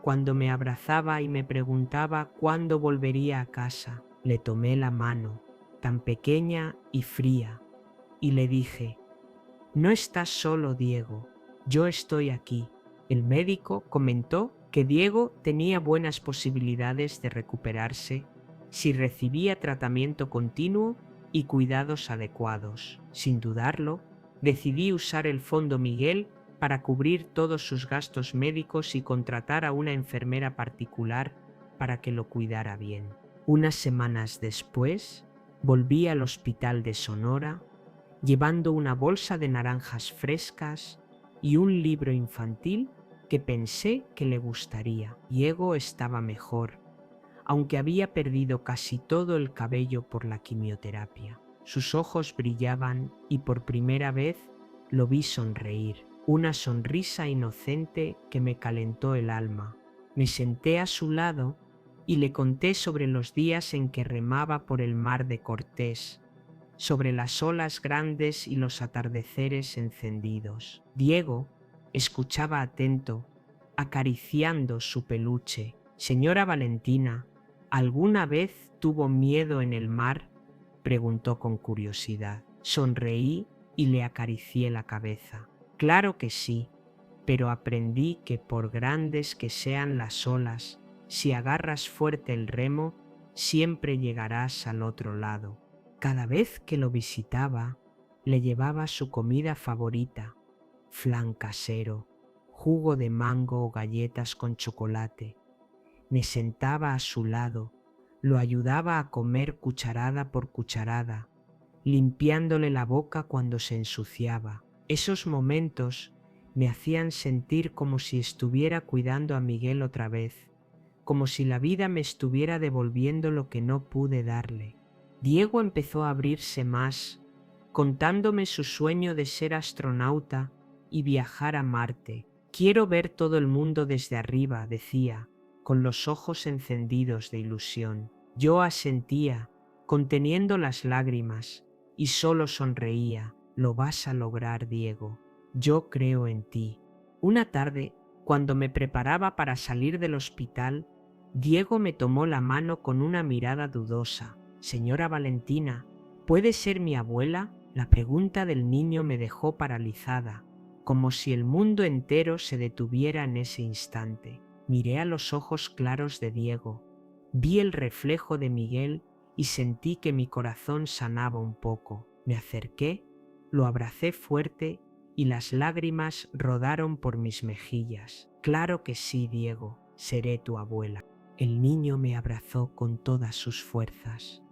cuando me abrazaba y me preguntaba cuándo volvería a casa. Le tomé la mano, tan pequeña y fría, y le dije: «No estás solo, Diego, yo estoy aquí». El médico comentó que Diego tenía buenas posibilidades de recuperarse si recibía tratamiento continuo y cuidados adecuados. Sin dudarlo, decidí usar el Fondo Miguel para cubrir todos sus gastos médicos y contratar a una enfermera particular para que lo cuidara bien. Unas semanas después, volví al hospital de Sonora llevando una bolsa de naranjas frescas y un libro infantil que pensé que le gustaría. Diego estaba mejor, aunque había perdido casi todo el cabello por la quimioterapia. Sus ojos brillaban y por primera vez lo vi sonreír, una sonrisa inocente que me calentó el alma. Me senté a su lado y le conté sobre los días en que remaba por el mar de Cortés, sobre las olas grandes y los atardeceres encendidos. Diego escuchaba atento, acariciando su peluche. Señora Valentina, ¿alguna vez tuvo miedo en el mar?, preguntó con curiosidad. Sonreí y le acaricié la cabeza. Claro que sí, pero aprendí que por grandes que sean las olas, si agarras fuerte el remo, siempre llegarás al otro lado. Cada vez que lo visitaba, le llevaba su comida favorita, flan casero, jugo de mango o galletas con chocolate. Me sentaba a su lado, lo ayudaba a comer cucharada por cucharada, limpiándole la boca cuando se ensuciaba. Esos momentos me hacían sentir como si estuviera cuidando a Miguel otra vez, como si la vida me estuviera devolviendo lo que no pude darle. Diego empezó a abrirse más, contándome su sueño de ser astronauta y viajar a Marte. Quiero ver todo el mundo desde arriba, decía, con los ojos encendidos de ilusión. Yo asentía, conteniendo las lágrimas, y solo sonreía. Lo vas a lograr, Diego. Yo creo en ti. Una tarde, cuando me preparaba para salir del hospital, Diego me tomó la mano con una mirada dudosa. Señora Valentina, ¿puede ser mi abuela? La pregunta del niño me dejó paralizada, como si el mundo entero se detuviera en ese instante. Miré a los ojos claros de Diego, vi el reflejo de Miguel y sentí que mi corazón sanaba un poco. Me acerqué, lo abracé fuerte y las lágrimas rodaron por mis mejillas. Claro que sí, Diego, seré tu abuela. El niño me abrazó con todas sus fuerzas.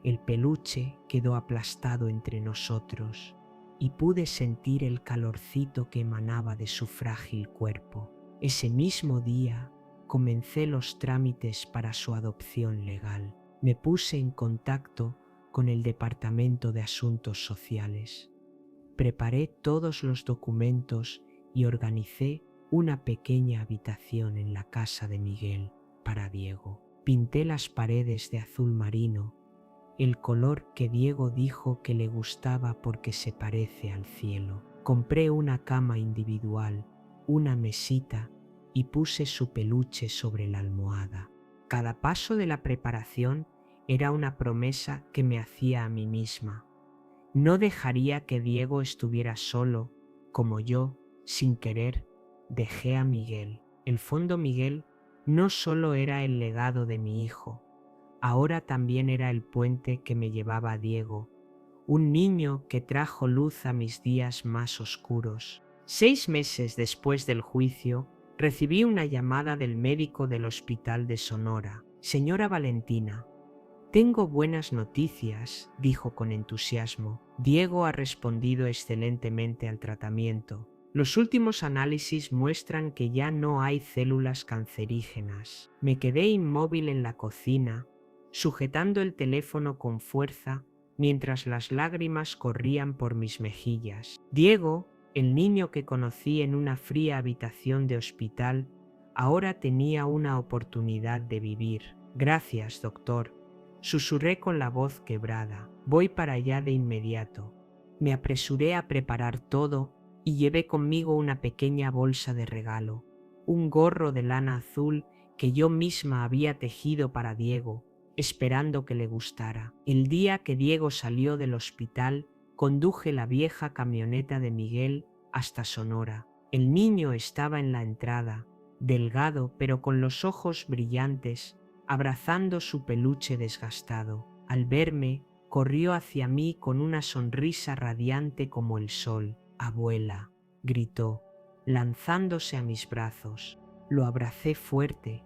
El peluche quedó aplastado entre nosotros y pude sentir el calorcito que emanaba de su frágil cuerpo. Ese mismo día comencé los trámites para su adopción legal. Me puse en contacto con el Departamento de Asuntos Sociales. Preparé todos los documentos y organicé una pequeña habitación en la casa de Miguel para Diego. Pinté las paredes de azul marino, el color que Diego dijo que le gustaba porque se parece al cielo. Compré una cama individual, una mesita y puse su peluche sobre la almohada. Cada paso de la preparación era una promesa que me hacía a mí misma. No dejaría que Diego estuviera solo, como yo, sin querer, dejé a Miguel. El fondo Miguel no solo era el legado de mi hijo, ahora también era el puente que me llevaba a Diego, un niño que trajo luz a mis días más oscuros. 6 meses después del juicio, recibí una llamada del médico del hospital de Sonora. Señora Valentina, tengo buenas noticias, dijo con entusiasmo. Diego ha respondido excelentemente al tratamiento. Los últimos análisis muestran que ya no hay células cancerígenas. Me quedé inmóvil en la cocina, sujetando el teléfono con fuerza mientras las lágrimas corrían por mis mejillas. Diego, el niño que conocí en una fría habitación de hospital, ahora tenía una oportunidad de vivir. Gracias, doctor, susurré con la voz quebrada. Voy para allá de inmediato. Me apresuré a preparar todo y llevé conmigo una pequeña bolsa de regalo, un gorro de lana azul que yo misma había tejido para Diego, esperando que le gustara. El día que Diego salió del hospital, conduje la vieja camioneta de Miguel hasta Sonora. El niño estaba en la entrada, delgado pero con los ojos brillantes, abrazando su peluche desgastado. Al verme, corrió hacia mí con una sonrisa radiante como el sol. «Abuela», gritó, lanzándose a mis brazos. Lo abracé fuerte,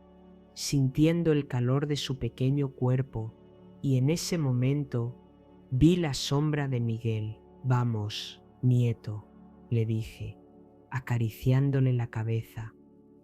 sintiendo el calor de su pequeño cuerpo, y en ese momento vi la sombra de Miguel. Vamos, nieto, le dije, acariciándole la cabeza.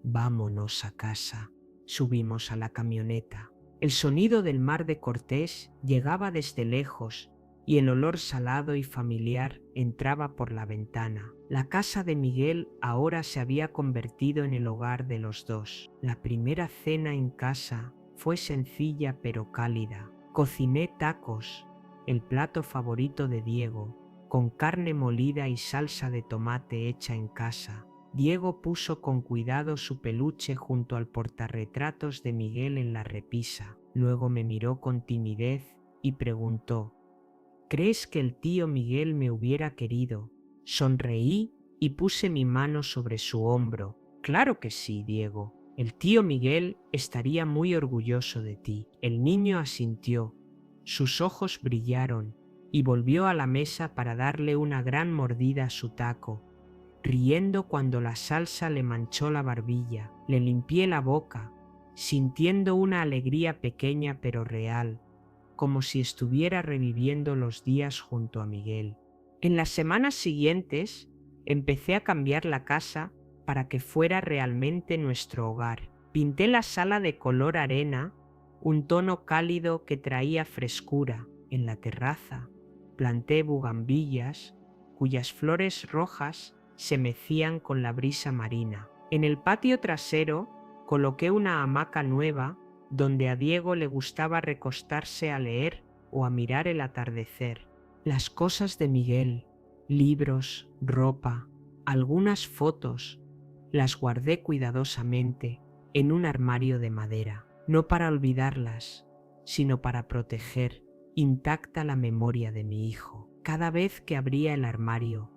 Vámonos a casa. Subimos a la camioneta. El sonido del mar de Cortés llegaba desde lejos y el olor salado y familiar entraba por la ventana. La casa de Miguel ahora se había convertido en el hogar de los dos. La primera cena en casa fue sencilla pero cálida. Cociné tacos, el plato favorito de Diego, con carne molida y salsa de tomate hecha en casa. Diego puso con cuidado su peluche junto al portarretratos de Miguel en la repisa. Luego me miró con timidez y preguntó: ¿crees que el tío Miguel me hubiera querido? Sonreí y puse mi mano sobre su hombro. Claro que sí, Diego. El tío Miguel estaría muy orgulloso de ti. El niño asintió. Sus ojos brillaron y volvió a la mesa para darle una gran mordida a su taco, riendo cuando la salsa le manchó la barbilla. Le limpié la boca, sintiendo una alegría pequeña pero real, como si estuviera reviviendo los días junto a Miguel. En las semanas siguientes, empecé a cambiar la casa para que fuera realmente nuestro hogar. Pinté la sala de color arena, un tono cálido que traía frescura. En la terraza, planté bugambillas, cuyas flores rojas se mecían con la brisa marina. En el patio trasero, coloqué una hamaca nueva donde a Diego le gustaba recostarse a leer o a mirar el atardecer. Las cosas de Miguel, libros, ropa, algunas fotos, las guardé cuidadosamente en un armario de madera, no para olvidarlas, sino para proteger intacta la memoria de mi hijo. Cada vez que abría el armario,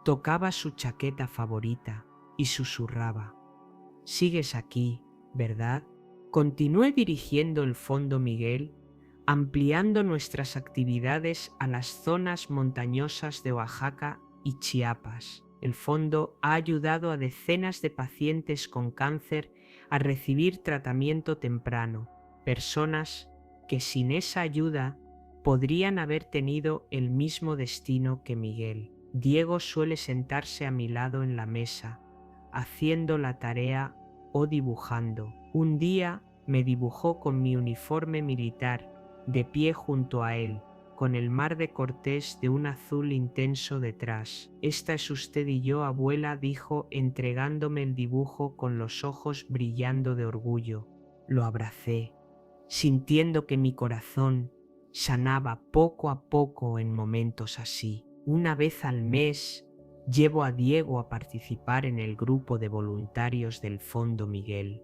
tocaba su chaqueta favorita y susurraba: «Sigues aquí, ¿verdad?». Continué dirigiendo el Fondo Miguel, ampliando nuestras actividades a las zonas montañosas de Oaxaca y Chiapas. El fondo ha ayudado a decenas de pacientes con cáncer a recibir tratamiento temprano, personas que sin esa ayuda podrían haber tenido el mismo destino que Miguel. Diego suele sentarse a mi lado en la mesa, haciendo la tarea o dibujando. Un día me dibujó con mi uniforme militar, de pie junto a él, con el mar de Cortés de un azul intenso detrás. «Esta es usted y yo, abuela», dijo, entregándome el dibujo con los ojos brillando de orgullo. Lo abracé, sintiendo que mi corazón sanaba poco a poco en momentos así. Una vez al mes llevo a Diego a participar en el grupo de voluntarios del Fondo Miguel,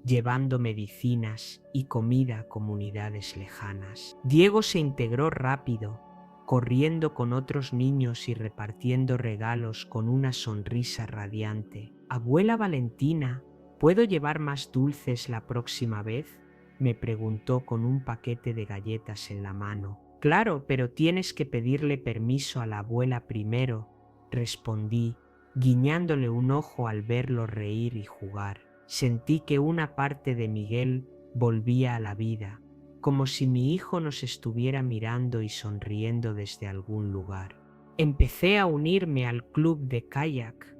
llevando medicinas y comida a comunidades lejanas. Diego se integró rápido, corriendo con otros niños y repartiendo regalos con una sonrisa radiante. «Abuela Valentina, ¿puedo llevar más dulces la próxima vez?», me preguntó con un paquete de galletas en la mano. «Claro, pero tienes que pedirle permiso a la abuela primero», respondí, guiñándole un ojo al verlo reír y jugar. Sentí que una parte de Miguel volvía a la vida, como si mi hijo nos estuviera mirando y sonriendo desde algún lugar. Empecé a unirme al club de kayak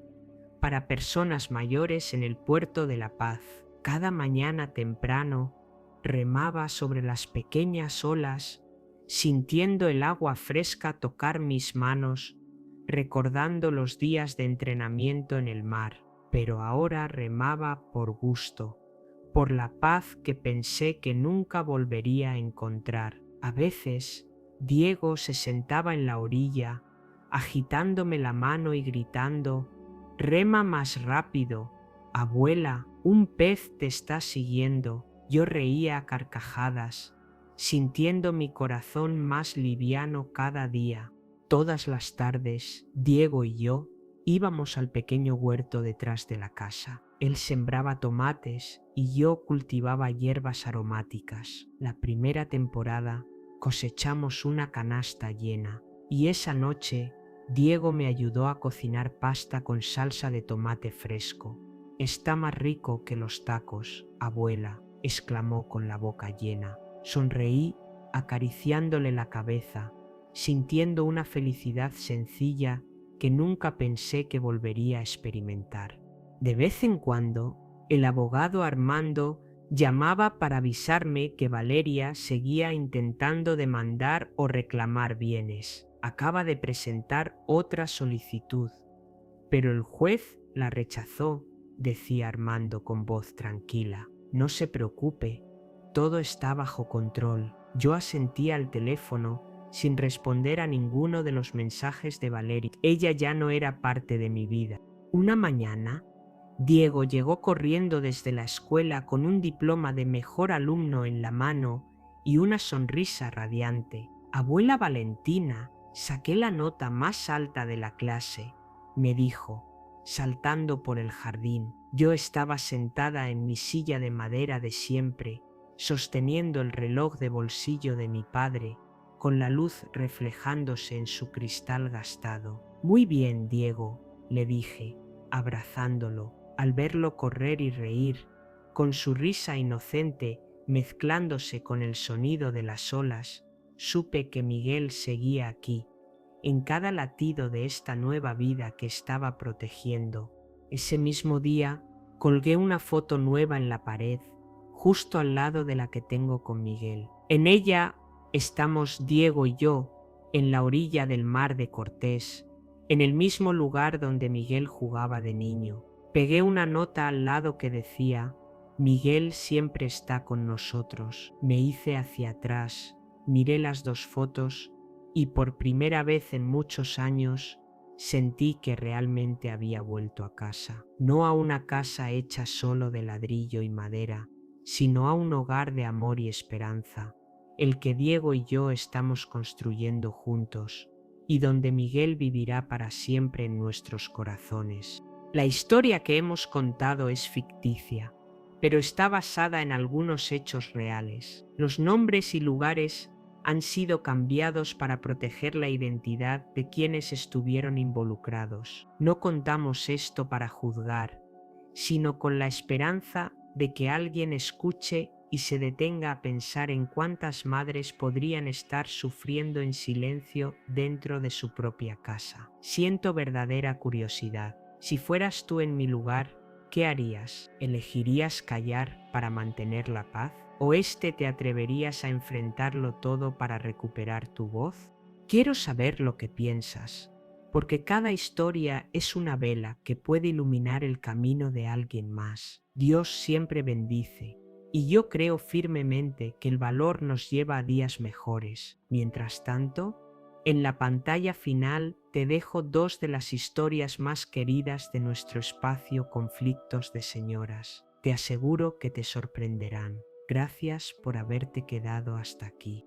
para personas mayores en el puerto de La Paz. Cada mañana temprano remaba sobre las pequeñas olas, sintiendo el agua fresca tocar mis manos, recordando los días de entrenamiento en el mar. Pero ahora remaba por gusto, por la paz que pensé que nunca volvería a encontrar. A veces, Diego se sentaba en la orilla, agitándome la mano y gritando: «Rema más rápido, abuela, un pez te está siguiendo». Yo reía a carcajadas, sintiendo mi corazón más liviano cada día. Todas las tardes, Diego y yo íbamos al pequeño huerto detrás de la casa. Él sembraba tomates y yo cultivaba hierbas aromáticas. La primera temporada cosechamos una canasta llena y esa noche Diego me ayudó a cocinar pasta con salsa de tomate fresco. «Está más rico que los tacos, abuela», exclamó con la boca llena. Sonreí acariciándole la cabeza, sintiendo una felicidad sencilla que nunca pensé que volvería a experimentar. De vez en cuando, el abogado Armando llamaba para avisarme que Valeria seguía intentando demandar o reclamar bienes. Acaba de presentar otra solicitud, pero el juez la rechazó, decía Armando con voz tranquila. No se preocupe, todo está bajo control. Yo asentía al teléfono sin responder a ninguno de los mensajes de Valeria. Ella ya no era parte de mi vida. Una mañana, Diego llegó corriendo desde la escuela con un diploma de mejor alumno en la mano y una sonrisa radiante. Abuela Valentina, saqué la nota más alta de la clase, me dijo, saltando por el jardín. Yo estaba sentada en mi silla de madera de siempre, sosteniendo el reloj de bolsillo de mi padre, con la luz reflejándose en su cristal gastado. Muy bien, Diego, le dije, abrazándolo, al verlo correr y reír, con su risa inocente mezclándose con el sonido de las olas, supe que Miguel seguía aquí, en cada latido de esta nueva vida que estaba protegiendo. Ese mismo día colgué una foto nueva en la pared, justo al lado de la que tengo con Miguel. En ella estamos Diego y yo, en la orilla del mar de Cortés, en el mismo lugar donde Miguel jugaba de niño. Pegué una nota al lado que decía: Miguel siempre está con nosotros. Me hice hacia atrás, miré las dos fotos y por primera vez en muchos años sentí que realmente había vuelto a casa. No a una casa hecha solo de ladrillo y madera, sino a un hogar de amor y esperanza, el que Diego y yo estamos construyendo juntos, y donde Miguel vivirá para siempre en nuestros corazones. La historia que hemos contado es ficticia, pero está basada en algunos hechos reales. Los nombres y lugares han sido cambiados para proteger la identidad de quienes estuvieron involucrados. No contamos esto para juzgar, sino con la esperanza de que alguien escuche y se detenga a pensar en cuántas madres podrían estar sufriendo en silencio dentro de su propia casa. Siento verdadera curiosidad. Si fueras tú en mi lugar, ¿qué harías? ¿Elegirías callar para mantener la paz? ¿O te atreverías a enfrentarlo todo para recuperar tu voz? Quiero saber lo que piensas, porque cada historia es una vela que puede iluminar el camino de alguien más. Dios siempre bendice, y yo creo firmemente que el valor nos lleva a días mejores. Mientras tanto, en la pantalla final te dejo dos de las historias más queridas de nuestro espacio Conflictos de Señoras. Te aseguro que te sorprenderán. Gracias por haberte quedado hasta aquí.